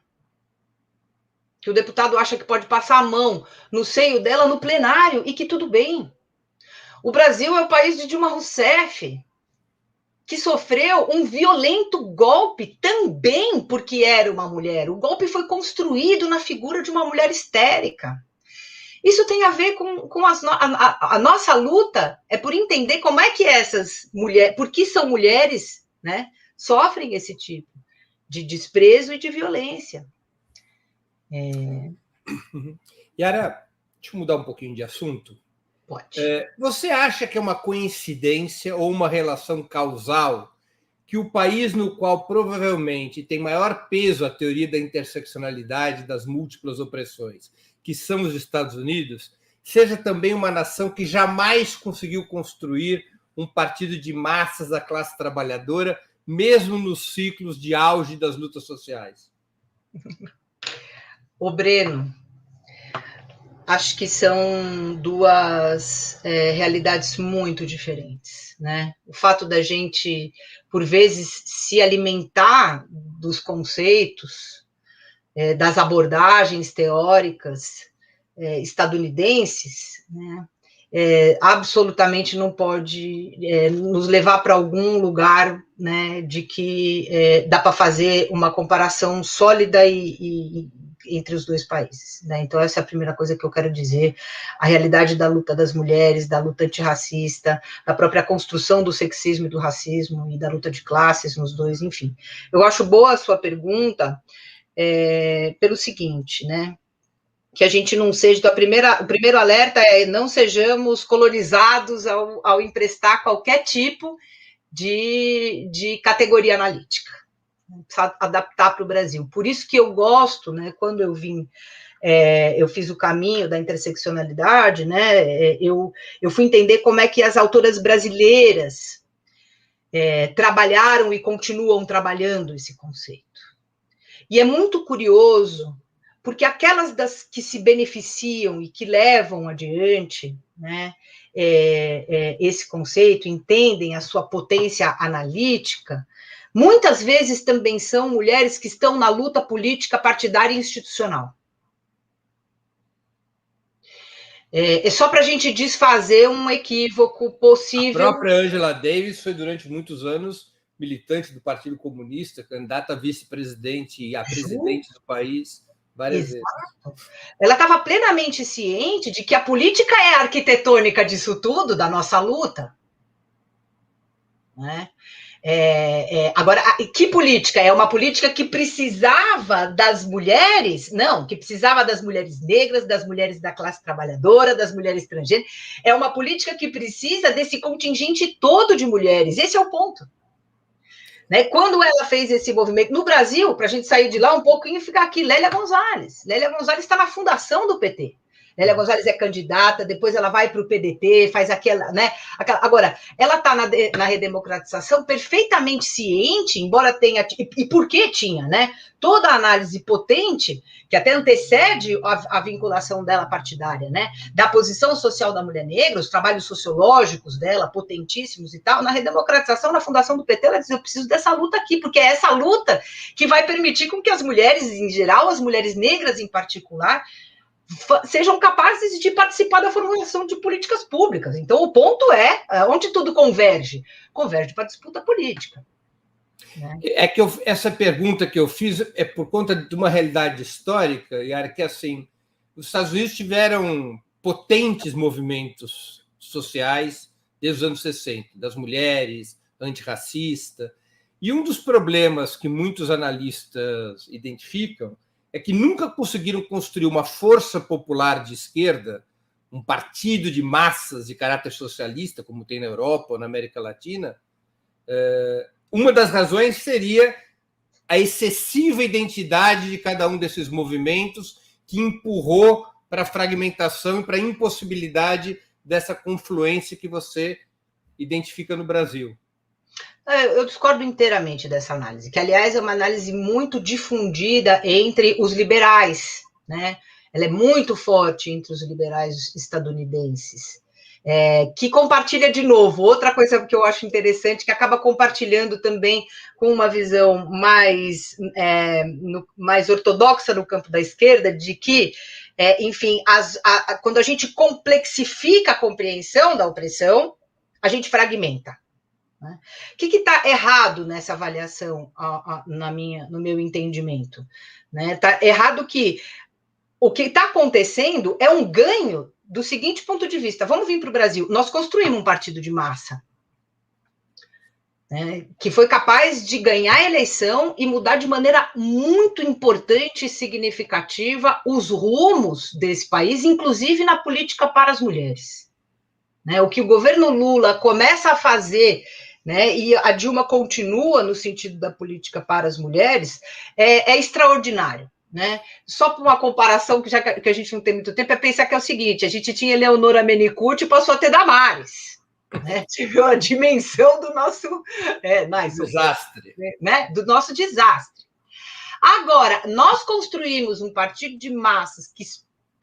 que o deputado acha que pode passar a mão no seio dela no plenário e que tudo bem. O Brasil é o país de Dilma Rousseff, que sofreu um violento golpe também porque era uma mulher. O golpe foi construído na figura de uma mulher histérica. Isso tem a ver com a nossa luta, é por entender como é que essas mulheres, por que são mulheres, né, sofrem esse tipo de desprezo e de violência. Yara, deixa eu mudar um pouquinho de assunto. Pode. Você acha que é uma coincidência ou uma relação causal que o país no qual provavelmente tem maior peso a teoria da interseccionalidade das múltiplas opressões, que são os Estados Unidos, seja também uma nação que jamais conseguiu construir um partido de massas da classe trabalhadora, mesmo nos ciclos de auge das lutas sociais? Ô, Breno, acho que são duas realidades muito diferentes, né? O fato da gente, por vezes, se alimentar dos conceitos, das abordagens teóricas estadunidenses, né? Absolutamente não pode nos levar para algum lugar, né, de que dá para fazer uma comparação sólida entre os dois países, né? Então essa é a primeira coisa que eu quero dizer, a realidade da luta das mulheres, da luta antirracista, da própria construção do sexismo e do racismo e da luta de classes nos dois, enfim. Eu acho boa a sua pergunta pelo seguinte, né? Que a gente não seja, o primeiro alerta é não sejamos colonizados ao emprestar qualquer tipo de categoria analítica. Precisa adaptar para o Brasil. Por isso que eu gosto, né, quando eu vim, eu fiz o caminho da interseccionalidade, né, eu fui entender como é que as autoras brasileiras trabalharam e continuam trabalhando esse conceito. E é muito curioso, porque aquelas das que se beneficiam e que levam adiante, né, esse conceito, entendem a sua potência analítica, muitas vezes também são mulheres que estão na luta política partidária e institucional. É só para a gente desfazer um equívoco possível. A própria Angela Davis foi durante muitos anos militante do Partido Comunista, candidata a vice-presidente e a presidente do país várias vezes. Ela estava plenamente ciente de que a política é a arquitetônica disso tudo, da nossa luta. Né? Agora, que política? É uma política que precisava das mulheres? Não, que precisava das mulheres negras, das mulheres da classe trabalhadora, das mulheres estrangeiras. É uma política que precisa desse contingente todo de mulheres. Esse é o ponto. Né? Quando ela fez esse movimento no Brasil, para a gente sair de lá um pouquinho e ficar aqui, Lélia Gonzalez. Lélia Gonzalez está na fundação do PT. Lélia Gonzalez é candidata, depois ela vai para o PDT, faz aquela, né? Agora, ela está na redemocratização perfeitamente ciente, embora tenha, e por que tinha, né? Toda a análise potente, que até antecede a vinculação dela partidária, né? Da posição social da mulher negra, os trabalhos sociológicos dela, potentíssimos e tal, na redemocratização, na fundação do PT, ela diz, eu preciso dessa luta aqui, porque é essa luta que vai permitir com que as mulheres, em geral, as mulheres negras em particular, sejam capazes de participar da formulação de políticas públicas. Então, o ponto é, onde tudo converge? Converge para a disputa política. Né? Essa pergunta que eu fiz é por conta de uma realidade histórica, Yara, que assim, os Estados Unidos tiveram potentes movimentos sociais desde os anos 60, das mulheres, antirracista, e um dos problemas que muitos analistas identificam é que nunca conseguiram construir uma força popular de esquerda, um partido de massas de caráter socialista, como tem na Europa ou na América Latina. Uma das razões seria a excessiva identidade de cada um desses movimentos, que empurrou para a fragmentação e para a impossibilidade dessa confluência que você identifica no Brasil. Eu discordo inteiramente dessa análise, que, aliás, é uma análise muito difundida entre os liberais, né? Ela é muito forte entre os liberais estadunidenses, que compartilha, de novo, outra coisa que eu acho interessante, que acaba compartilhando também com uma visão mais ortodoxa no campo da esquerda, de que enfim, quando a gente complexifica a compreensão da opressão, a gente fragmenta. Né? O que está errado nessa avaliação, no meu entendimento? Está errado que o que está acontecendo é um ganho do seguinte ponto de vista. Vamos vir para o Brasil. Nós construímos um partido de massa, né, que foi capaz de ganhar a eleição e mudar de maneira muito importante e significativa os rumos desse país, inclusive na política para as mulheres. Né, o que o governo Lula começa a fazer, né, e a Dilma continua no sentido da política para as mulheres, é extraordinário. Né? Só por uma comparação que a gente não tem muito tempo, é pensar que é o seguinte: a gente tinha Eleonora Menicucci e passou a ter Damares. Né? Tive a dimensão do nosso desastre. Né? Do nosso desastre. Agora, nós construímos um partido de massas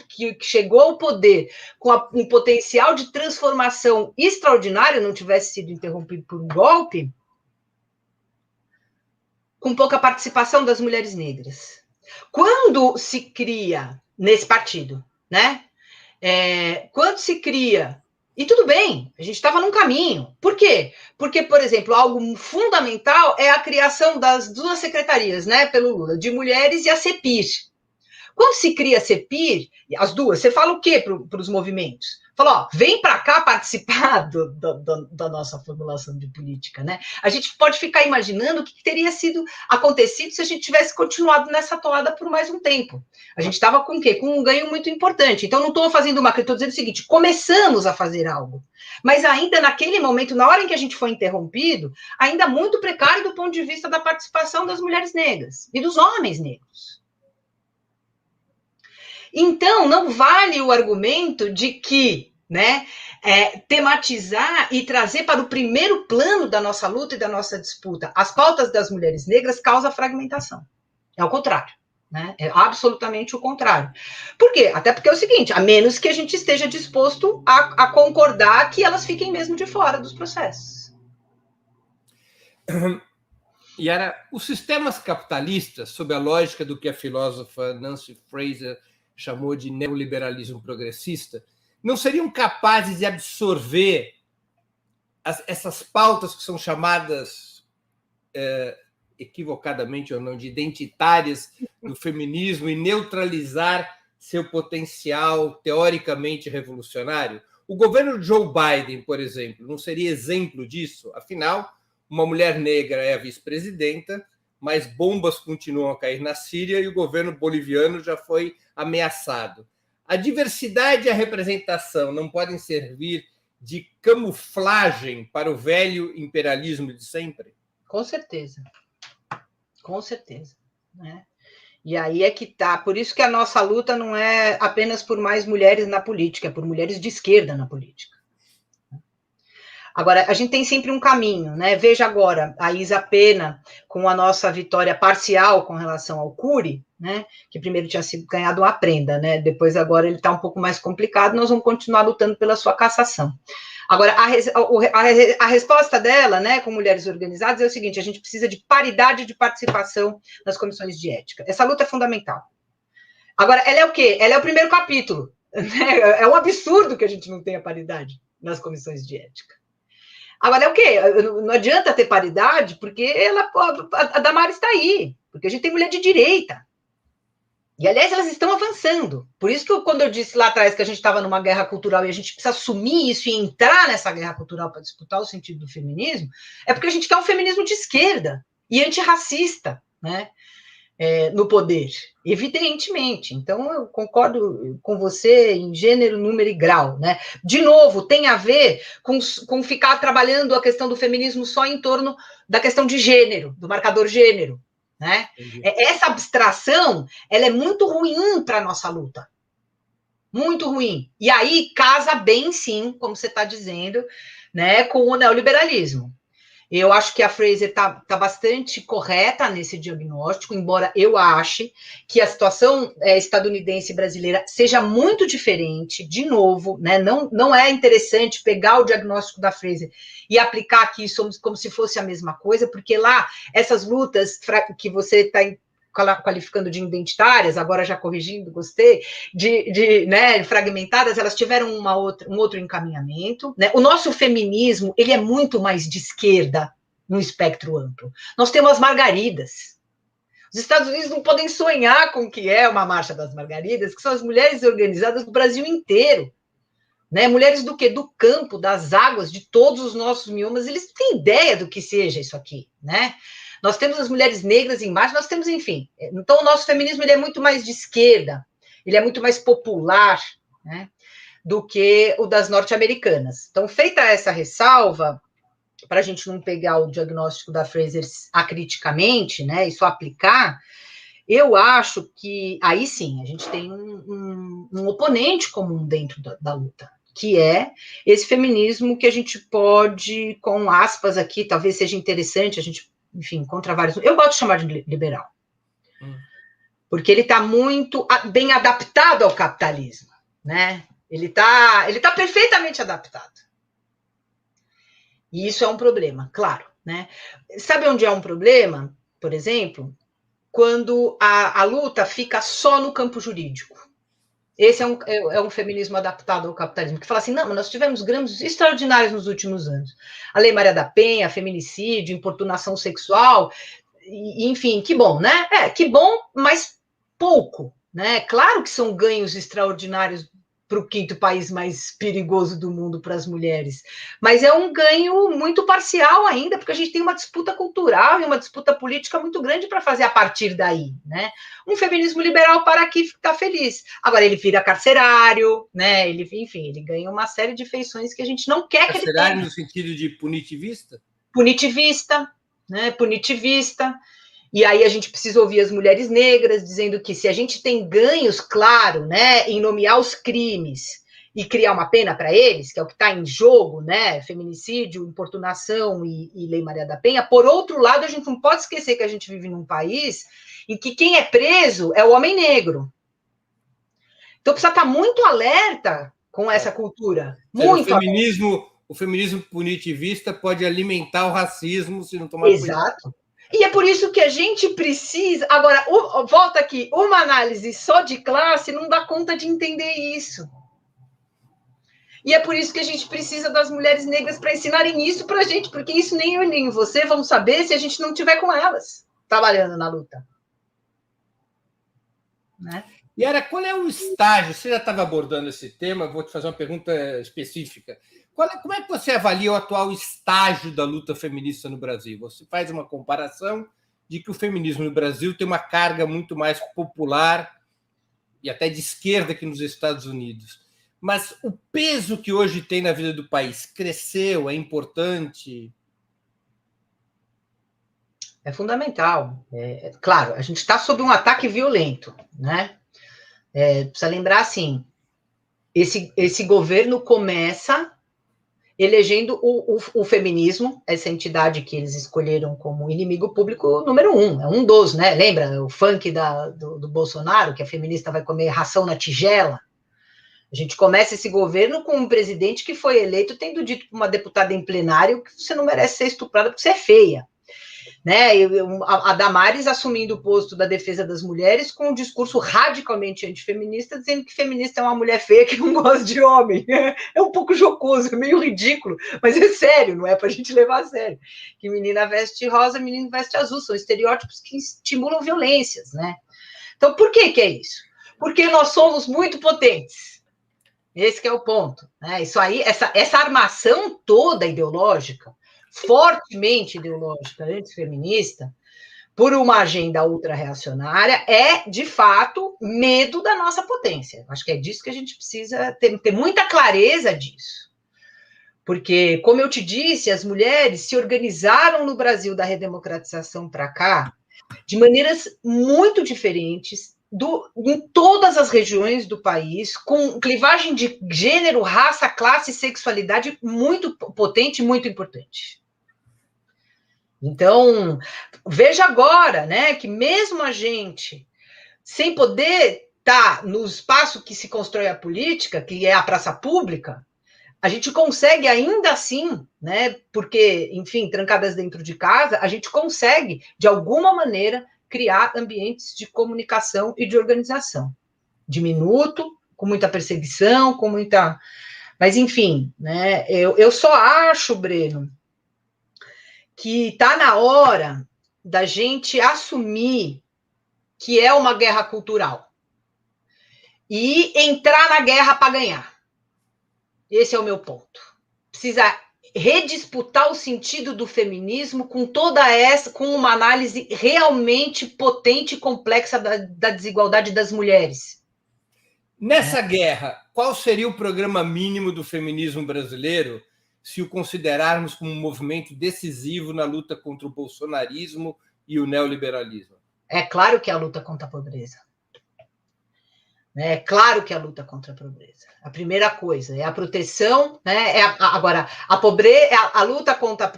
que chegou ao poder com um potencial de transformação extraordinário, não tivesse sido interrompido por um golpe, com pouca participação das mulheres negras. Quando se cria nesse partido, né? Quando se cria, e tudo bem, a gente estava num caminho. Por quê? Porque, por exemplo, algo fundamental é a criação das 2 secretarias, né, pelo Lula, de mulheres e a CEPIR. Quando se cria a CEPIR, as duas, você fala o quê para os movimentos? Fala, vem para cá participar da nossa formulação de política, né? A gente pode ficar imaginando o que teria acontecido se a gente tivesse continuado nessa toada por mais um tempo. A gente estava com o quê? Com um ganho muito importante. Então, não estou fazendo uma crítica, estou dizendo o seguinte: começamos a fazer algo, mas ainda naquele momento, na hora em que a gente foi interrompido, ainda muito precário do ponto de vista da participação das mulheres negras e dos homens negros. Então, não vale o argumento de que, né, tematizar e trazer para o primeiro plano da nossa luta e da nossa disputa as pautas das mulheres negras causa fragmentação. É o contrário. Né? É absolutamente o contrário. Por quê? Até porque é o seguinte: a menos que a gente esteja disposto a concordar que elas fiquem mesmo de fora dos processos. Yara, os sistemas capitalistas, sob a lógica do que a filósofa Nancy Fraser chamou de neoliberalismo progressista, não seriam capazes de absorver essas pautas que são chamadas, equivocadamente ou não, de identitárias do feminismo e neutralizar seu potencial teoricamente revolucionário? O governo de Joe Biden, por exemplo, não seria exemplo disso? Afinal, uma mulher negra é a vice-presidenta, mas bombas continuam a cair na Síria e o governo boliviano já foi ameaçado. A diversidade e a representação não podem servir de camuflagem para o velho imperialismo de sempre? Com certeza. Com certeza. Né? E aí é que tá. Por isso que a nossa luta não é apenas por mais mulheres na política, é por mulheres de esquerda na política. Agora, a gente tem sempre um caminho, né? Veja agora, a Isa Pena, com a nossa vitória parcial com relação ao Cury, né? Que primeiro tinha sido ganhado uma prenda, né? Depois, agora, ele está um pouco mais complicado, nós vamos continuar lutando pela sua cassação. Agora, a resposta dela, né, com mulheres organizadas, é o seguinte: a gente precisa de paridade de participação nas comissões de ética. Essa luta é fundamental. Agora, ela é o quê? Ela é o primeiro capítulo. Né? É um absurdo que a gente não tenha paridade nas comissões de ética. Agora, é o quê? Não adianta ter paridade, porque a Damares está aí, porque a gente tem mulher de direita. E, aliás, elas estão avançando. Por isso que quando eu disse lá atrás que a gente estava numa guerra cultural e a gente precisa assumir isso e entrar nessa guerra cultural para disputar o sentido do feminismo, é porque a gente quer um feminismo de esquerda e antirracista, né? No poder, evidentemente. Então, eu concordo com você em gênero, número e grau, né? De novo, tem a ver com ficar trabalhando a questão do feminismo só em torno da questão de gênero, do marcador gênero, né? Essa abstração, ela é muito ruim para a nossa luta. Muito ruim. E aí casa bem, sim, como você está dizendo, né, com o neoliberalismo. Eu acho que a Fraser está bastante correta nesse diagnóstico, embora eu ache que a situação estadunidense e brasileira seja muito diferente. De novo, né? Não é interessante pegar o diagnóstico da Fraser e aplicar aqui como se fosse a mesma coisa, porque lá essas lutas que você está qualificando de identitárias, agora já corrigindo, gostei, né, fragmentadas, elas tiveram um outro encaminhamento, né? O nosso feminismo, ele é muito mais de esquerda, no espectro amplo. Nós temos as margaridas. Os Estados Unidos não podem sonhar com o que é uma marcha das margaridas, que são as mulheres organizadas do Brasil inteiro. Né? Mulheres do quê? Do campo, das águas, de todos os nossos miomas, eles não têm ideia do que seja isso aqui, né? Nós temos as mulheres negras em marcha, nós temos, enfim. Então, o nosso feminismo ele é muito mais de esquerda, ele é muito mais popular, né, do que o das norte-americanas. Então, feita essa ressalva, para a gente não pegar o diagnóstico da Fraser acriticamente, né, e só aplicar, eu acho que aí sim a gente tem um oponente comum dentro da luta, que é esse feminismo que a gente pode, com aspas aqui, talvez seja interessante, a gente, enfim, contra vários. Eu gosto de chamar de liberal, porque ele está muito bem adaptado ao capitalismo, né? Ele tá perfeitamente adaptado. E isso é um problema, claro, né? Sabe onde é um problema, por exemplo? Quando a luta fica só no campo jurídico. Esse é um feminismo adaptado ao capitalismo, que fala assim, não, mas nós tivemos ganhos extraordinários nos últimos anos. A Lei Maria da Penha, feminicídio, importunação sexual, enfim, que bom, né? Que bom, mas pouco, né? Claro que são ganhos extraordinários para o quinto país mais perigoso do mundo para as mulheres, mas é um ganho muito parcial ainda, porque a gente tem uma disputa cultural e uma disputa política muito grande para fazer a partir daí, né? Um feminismo liberal para aqui ficar feliz. Agora, ele vira carcerário, né? Ele ganha uma série de feições que a gente não quer que ele tenha. Carcerário no sentido de punitivista? Punitivista, né? Punitivista. E aí a gente precisa ouvir as mulheres negras dizendo que se a gente tem ganhos, claro, né, em nomear os crimes e criar uma pena para eles, que é o que está em jogo, né, feminicídio, importunação e Lei Maria da Penha, por outro lado, a gente não pode esquecer que a gente vive num país em que quem é preso é o homem negro. Então precisa estar muito alerta com essa cultura. Muito o feminismo punitivista pode alimentar o racismo se não tomar cuidado. Exato. E é por isso que a gente precisa... Agora, volta aqui, uma análise só de classe não dá conta de entender isso. E é por isso que a gente precisa das mulheres negras para ensinarem isso para a gente, porque isso nem eu nem você vamos saber se a gente não estiver com elas trabalhando na luta. Né? Yara, qual é o estágio? Você já estava abordando esse tema, vou te fazer uma pergunta específica. Como é que você avalia o atual estágio da luta feminista no Brasil? Você faz uma comparação de que o feminismo no Brasil tem uma carga muito mais popular e até de esquerda que nos Estados Unidos. Mas o peso que hoje tem na vida do país cresceu, é importante? É fundamental. Claro, a gente está sob um ataque violento, né? Precisa lembrar, assim, esse governo começa elegendo o feminismo, essa entidade que eles escolheram como inimigo público número 1, é um dos, né? Lembra o funk do Bolsonaro, que a feminista vai comer ração na tigela? A gente começa esse governo com um presidente que foi eleito tendo dito para uma deputada em plenário que você não merece ser estuprada porque você é feia. Né? A Damares assumindo o posto da defesa das mulheres com um discurso radicalmente antifeminista, dizendo que feminista é uma mulher feia que não gosta de homem. É um pouco jocoso, é meio ridículo, mas é sério, não é para a gente levar a sério. Que menina veste rosa, menino veste azul, são estereótipos que estimulam violências, né? Então, por que é isso? Porque nós somos muito potentes. Esse que é o ponto. Né? Isso aí, essa armação toda ideológica, fortemente ideológica, antifeminista, por uma agenda ultra-reacionária, é, de fato, medo da nossa potência. Acho que é disso que a gente precisa ter muita clareza disso. Porque, como eu te disse, as mulheres se organizaram no Brasil da redemocratização para cá de maneiras muito diferentes, em todas as regiões do país, com clivagem de gênero, raça, classe e sexualidade muito potente, muito importante. Então, veja agora, né, que mesmo a gente, sem poder estar no espaço que se constrói a política, que é a praça pública, a gente consegue ainda assim, né, porque, enfim, trancadas dentro de casa, a gente consegue, de alguma maneira, criar ambientes de comunicação e de organização. Diminuto, com muita perseguição, com muita... Mas, enfim, né, eu só acho, Breno, que está na hora da gente assumir que é uma guerra cultural e entrar na guerra para ganhar. Esse é o meu ponto. Precisa redisputar o sentido do feminismo com com uma análise realmente potente e complexa da desigualdade das mulheres. Nessa guerra, qual seria o programa mínimo do feminismo brasileiro se o considerarmos como um movimento decisivo na luta contra o bolsonarismo e o neoliberalismo? É claro que é a luta contra a pobreza. É claro que é a luta contra a pobreza. A primeira coisa é a proteção, né? Agora, a luta contra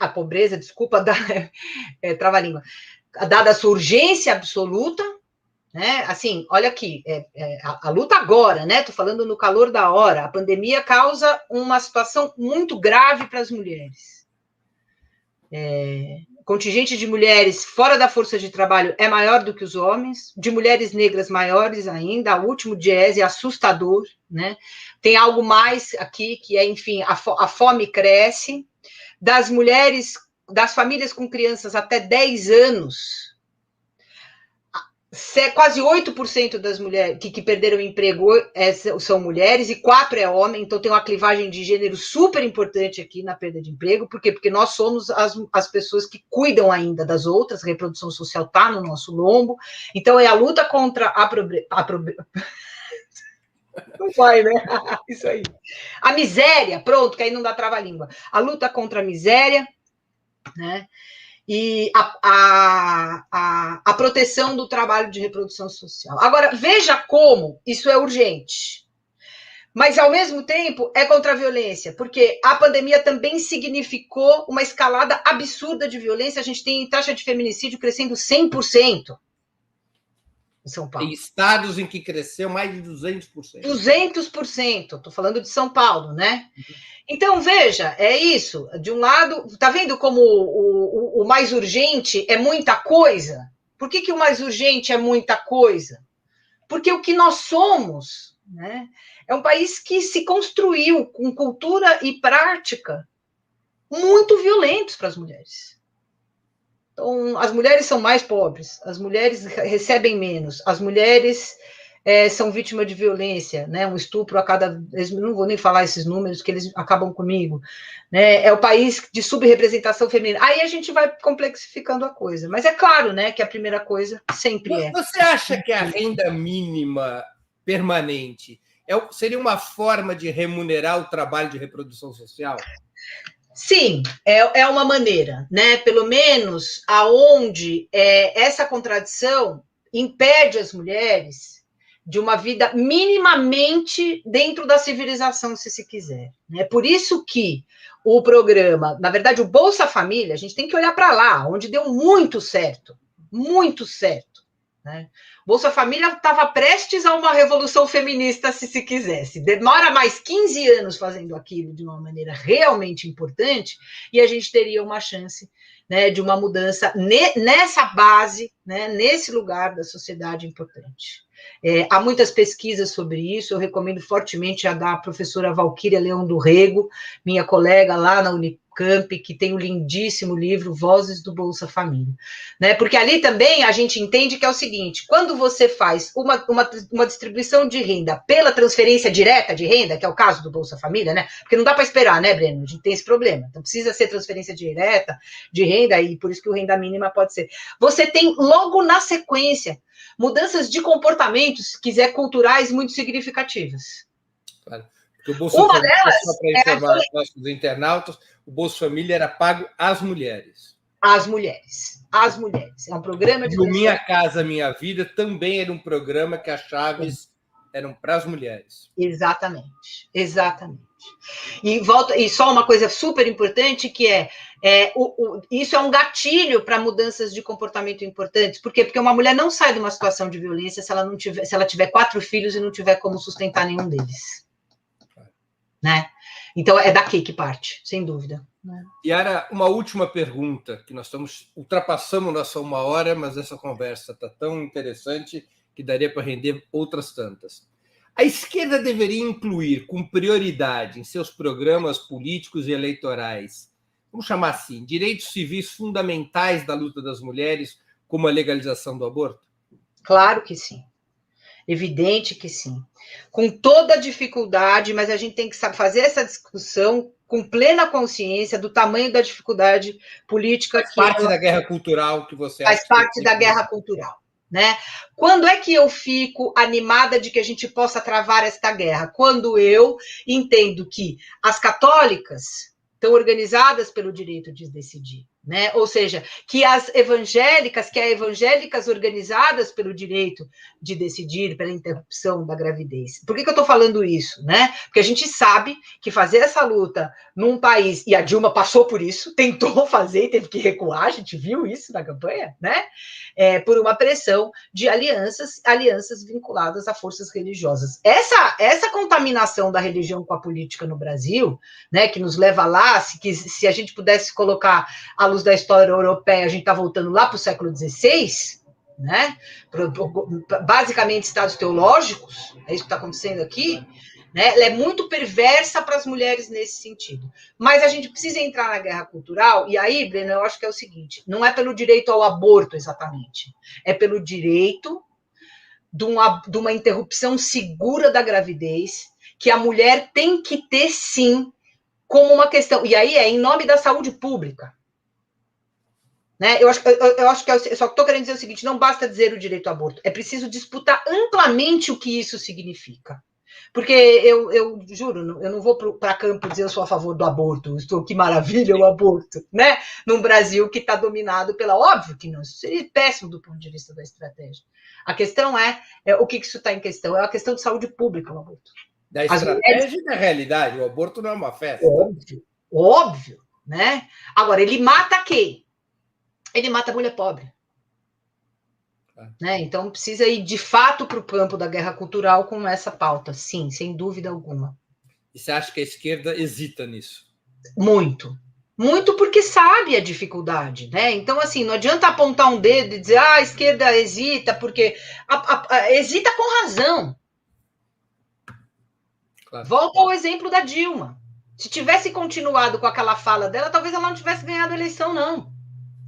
a pobreza, desculpa, trava-língua, dada a sua urgência absoluta, né? Assim, olha aqui, a luta agora, né? Estou falando no calor da hora. A pandemia causa uma situação muito grave para as mulheres. Contingente de mulheres fora da força de trabalho é maior do que os homens, de mulheres negras maiores ainda, o último DIEESE é assustador, né? Tem algo mais aqui, que é, enfim, a fome cresce, das mulheres, das famílias com crianças até 10 anos, quase 8% das mulheres que perderam o emprego são mulheres e 4% é homem, então tem uma clivagem de gênero super importante aqui na perda de emprego. Por quê? Porque nós somos as pessoas que cuidam ainda das outras, a reprodução social está no nosso lombo, então é a luta contra não vai, né? Isso aí. A miséria, pronto, que aí não dá trava-língua. A luta contra a miséria, né? E a proteção do trabalho de reprodução social. Agora, veja como isso é urgente, mas, ao mesmo tempo, é contra a violência, porque a pandemia também significou uma escalada absurda de violência. A gente tem taxa de feminicídio crescendo 100% em São Paulo. Tem estados em que cresceu mais de 200%. 200%, estou falando de São Paulo, né? Então, veja, é isso. De um lado, está vendo como o mais urgente é muita coisa? Por que o mais urgente é muita coisa? Porque o que nós somos, né, é um país que se construiu com cultura e prática muito violentos para as mulheres. Então, as mulheres são mais pobres, as mulheres recebem menos, as mulheres... são vítimas de violência, né? Um estupro a cada... Não vou nem falar esses números, que eles acabam comigo. Né? É o país de subrepresentação feminina. Aí a gente vai complexificando a coisa. Mas é claro, né, que a primeira coisa sempre é... Você acha que a renda mínima permanente seria uma forma de remunerar o trabalho de reprodução social? Sim, é uma maneira, né? Pelo menos aonde essa contradição impede as mulheres de uma vida minimamente dentro da civilização, se quiser. É por isso que o programa, na verdade, o Bolsa Família, a gente tem que olhar para lá, onde deu muito certo, né? Bolsa Família estava prestes a uma revolução feminista, se quisesse. Demora mais 15 anos fazendo aquilo de uma maneira realmente importante e a gente teria uma chance, né, de uma mudança nessa base, né, nesse lugar da sociedade importante. Há muitas pesquisas sobre isso, eu recomendo fortemente a da professora Valquíria Leão do Rego, minha colega lá na Unicamp, que tem o lindíssimo livro Vozes do Bolsa Família. Né? Porque ali também a gente entende que é o seguinte, quando você faz uma distribuição de renda pela transferência direta de renda, que é o caso do Bolsa Família, né? Porque não dá para esperar, né, Breno? A gente tem esse problema. Então precisa ser transferência direta de renda, e por isso que o renda mínima pode ser. Você tem logo na sequência mudanças de comportamentos, se quiser, culturais muito significativas. Claro. Porque o Bolsa Família, só para informar os nossos internautas, o Bolsa Família era pago às mulheres. Às mulheres. É um programa de... E o Minha Casa Minha Vida também era um programa que as chaves eram para as mulheres. Exatamente. E só uma coisa super importante, que isso é um gatilho para mudanças de comportamento importantes. Por quê? Porque uma mulher não sai de uma situação de violência se ela tiver 4 filhos e não tiver como sustentar nenhum deles. Né? Então, é daqui que parte, sem dúvida. né? Yara, uma última pergunta, que nós ultrapassamos nossa 1 hora, mas essa conversa está tão interessante que daria para render outras tantas. A esquerda deveria incluir com prioridade em seus programas políticos e eleitorais, vamos chamar assim, direitos civis fundamentais da luta das mulheres, como a legalização do aborto? Claro que sim. Evidente que sim. Com toda a dificuldade, mas a gente tem que fazer essa discussão com plena consciência do tamanho da dificuldade política Faz parte da guerra cultural que você acha faz que parte da guerra cultural, né? Quando é que eu fico animada de que a gente possa travar esta guerra? Quando eu entendo que as católicas estão organizadas pelo direito de decidir, né? Ou seja, que as evangélicas organizadas pelo direito de decidir, pela interrupção da gravidez. Por que eu estou falando isso, né? Porque a gente sabe que fazer essa luta num país, e a Dilma passou por isso, tentou fazer e teve que recuar, a gente viu isso na campanha, né? Por uma pressão de alianças vinculadas a forças religiosas. Essa contaminação da religião com a política no Brasil, né, que nos leva lá, se a gente pudesse colocar à luz da história europeia, a gente está voltando lá para o século XVI, né? Basicamente estados teológicos, é isso que está acontecendo aqui, né? Ela é muito perversa para as mulheres nesse sentido. Mas a gente precisa entrar na guerra cultural, e aí, Breno, eu acho que é o seguinte, não é pelo direito ao aborto exatamente, é pelo direito de uma interrupção segura da gravidez, que a mulher tem que ter, sim, como uma questão, e aí é em nome da saúde pública. Né? Eu acho que eu só estou querendo dizer o seguinte, não basta dizer o direito ao aborto, é preciso disputar amplamente o que isso significa. Porque eu juro, eu não vou para campo dizer eu sou a favor do aborto, que maravilha o aborto, né? Num Brasil que está dominado pela... Óbvio que não, isso seria péssimo do ponto de vista da estratégia. A questão é o que isso está em questão? É a questão de saúde pública, o aborto. Da estratégia e da realidade, o aborto não é uma festa. Óbvio, né? Agora, ele mata quem? Ele mata a mulher pobre. Né? Então, precisa ir, de fato, para o campo da guerra cultural com essa pauta. Sim, sem dúvida alguma. E você acha que a esquerda hesita nisso? Muito. Muito porque sabe a dificuldade, né? Então, assim, não adianta apontar um dedo e dizer, a esquerda hesita, porque hesita com razão. Claro. Volta ao exemplo da Dilma. Se tivesse continuado com aquela fala dela, talvez ela não tivesse ganhado a eleição, não.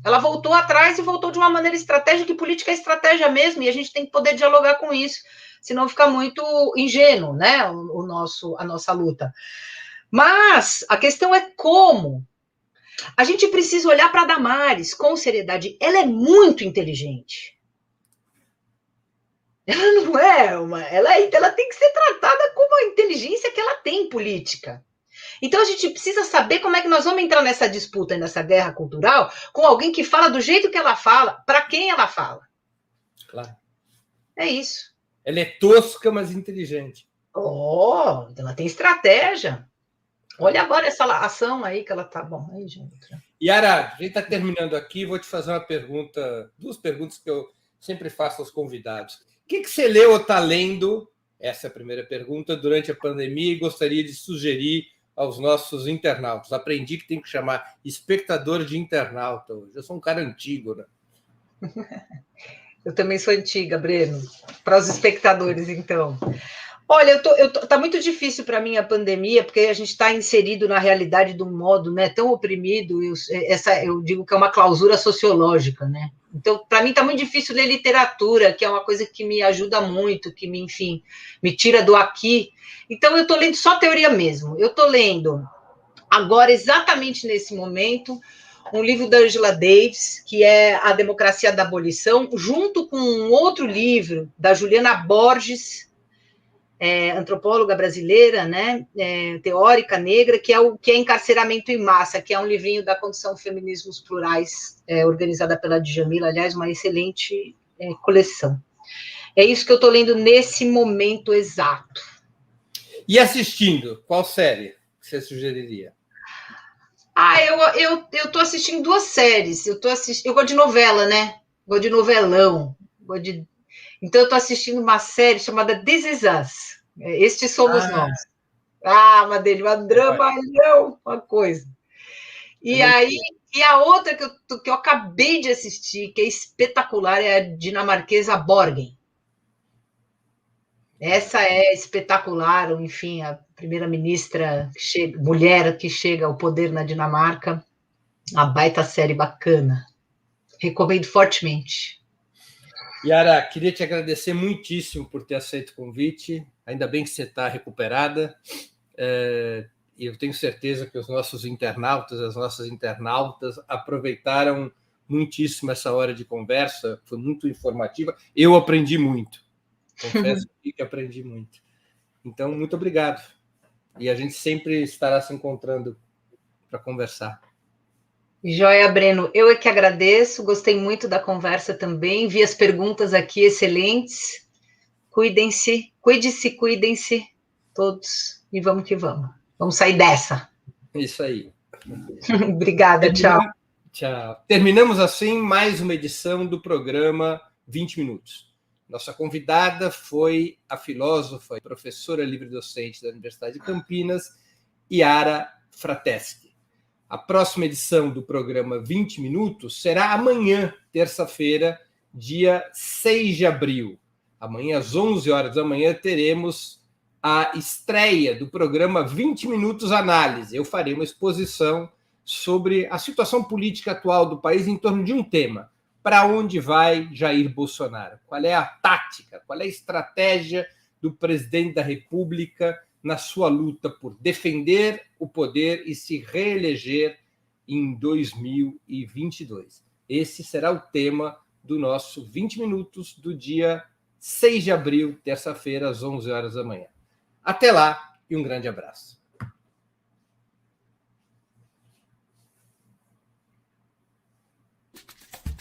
Ela voltou atrás e voltou de uma maneira estratégica, e política é estratégia mesmo, e a gente tem que poder dialogar com isso, senão fica muito ingênuo, né, a nossa luta. Mas a questão é como. A gente precisa olhar para a Damares com seriedade. Ela é muito inteligente. Ela não é ela tem que ser tratada como a inteligência que ela tem política. Então, a gente precisa saber como é que nós vamos entrar nessa disputa, nessa guerra cultural, com alguém que fala do jeito que ela fala, para quem ela fala. Claro. É isso. Ela é tosca, mas inteligente. Ela tem estratégia. Olha agora essa ação aí que ela tá... Bom, aí, gente. Yara, a gente está terminando aqui, vou te fazer uma pergunta, 2 perguntas que eu sempre faço aos convidados. O que você leu ou está lendo, essa é a primeira pergunta, durante a pandemia e gostaria de sugerir aos nossos internautas? Aprendi que tem que chamar espectador de internauta hoje. Eu sou um cara antigo, né? Eu também sou antiga, Breno. Para os espectadores, então. Olha, tá muito difícil para mim a pandemia, porque a gente está inserido na realidade de um modo, né, tão oprimido, eu digo que é uma clausura sociológica, né? Então, para mim está muito difícil ler literatura, que é uma coisa que me ajuda muito, que enfim, me tira do aqui. Então, eu estou lendo só teoria mesmo. Eu estou lendo agora, exatamente nesse momento, um livro da Angela Davis, que é A Democracia da Abolição, junto com um outro livro da Juliana Borges, antropóloga brasileira, né, teórica negra, que é Encarceramento em Massa, que é um livrinho da Condição Feminismos Plurais, organizada pela Djamila, aliás, uma excelente coleção. É isso que eu estou lendo nesse momento exato. E assistindo, qual série você sugeriria? Eu estou assistindo 2 séries. Eu gosto de novela, né? Gosto de novelão. Então, eu estou assistindo uma série chamada This Is Us. Estes somos nós. Uma drama, não, uma coisa. E aí, e a outra que eu acabei de assistir, que é espetacular, é a dinamarquesa Borgen. Essa é espetacular, enfim, a primeira-ministra, mulher que chega ao poder na Dinamarca. Uma baita série bacana. Recomendo fortemente. Yara, queria te agradecer muitíssimo por ter aceito o convite. Ainda bem que você está recuperada. E eu tenho certeza que os nossos internautas, as nossas internautas aproveitaram muitíssimo essa hora de conversa. Foi muito informativa. Eu aprendi muito. Confesso que aprendi muito. Então, muito obrigado. E a gente sempre estará se encontrando para conversar. Joia, Breno. Eu é que agradeço. Gostei muito da conversa também. Vi as perguntas aqui excelentes. Cuidem-se, cuidem-se todos. E vamos que vamos. Vamos sair dessa. Isso aí. Obrigada, tchau. Tchau. Terminamos assim mais uma edição do programa 20 Minutos. Nossa convidada foi a filósofa e professora livre-docente da Universidade de Campinas, Yara Frateschi. A próxima edição do programa 20 Minutos será amanhã, terça-feira, dia 6 de abril. Amanhã, às 11 horas da manhã, teremos a estreia do programa 20 Minutos Análise. Eu farei uma exposição sobre a situação política atual do país em torno de um tema. Para onde vai Jair Bolsonaro? Qual é a tática, qual é a estratégia do presidente da República na sua luta por defender o poder e se reeleger em 2022? Esse será o tema do nosso 20 Minutos do dia 6 de abril, terça-feira, às 11 horas da manhã. Até lá e um grande abraço.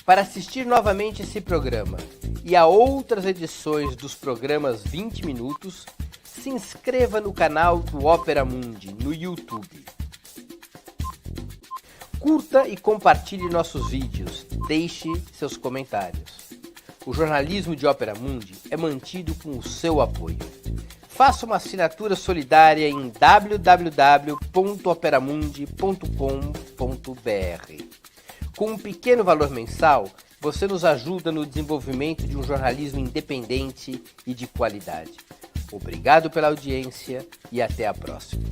Para assistir novamente esse programa e a outras edições dos programas 20 Minutos, se inscreva no canal do Opera Mundi no YouTube. Curta e compartilhe nossos vídeos, deixe seus comentários. O jornalismo de Opera Mundi é mantido com o seu apoio. Faça uma assinatura solidária em www.operamundi.com.br. Com um pequeno valor mensal, você nos ajuda no desenvolvimento de um jornalismo independente e de qualidade. Obrigado pela audiência e até a próxima.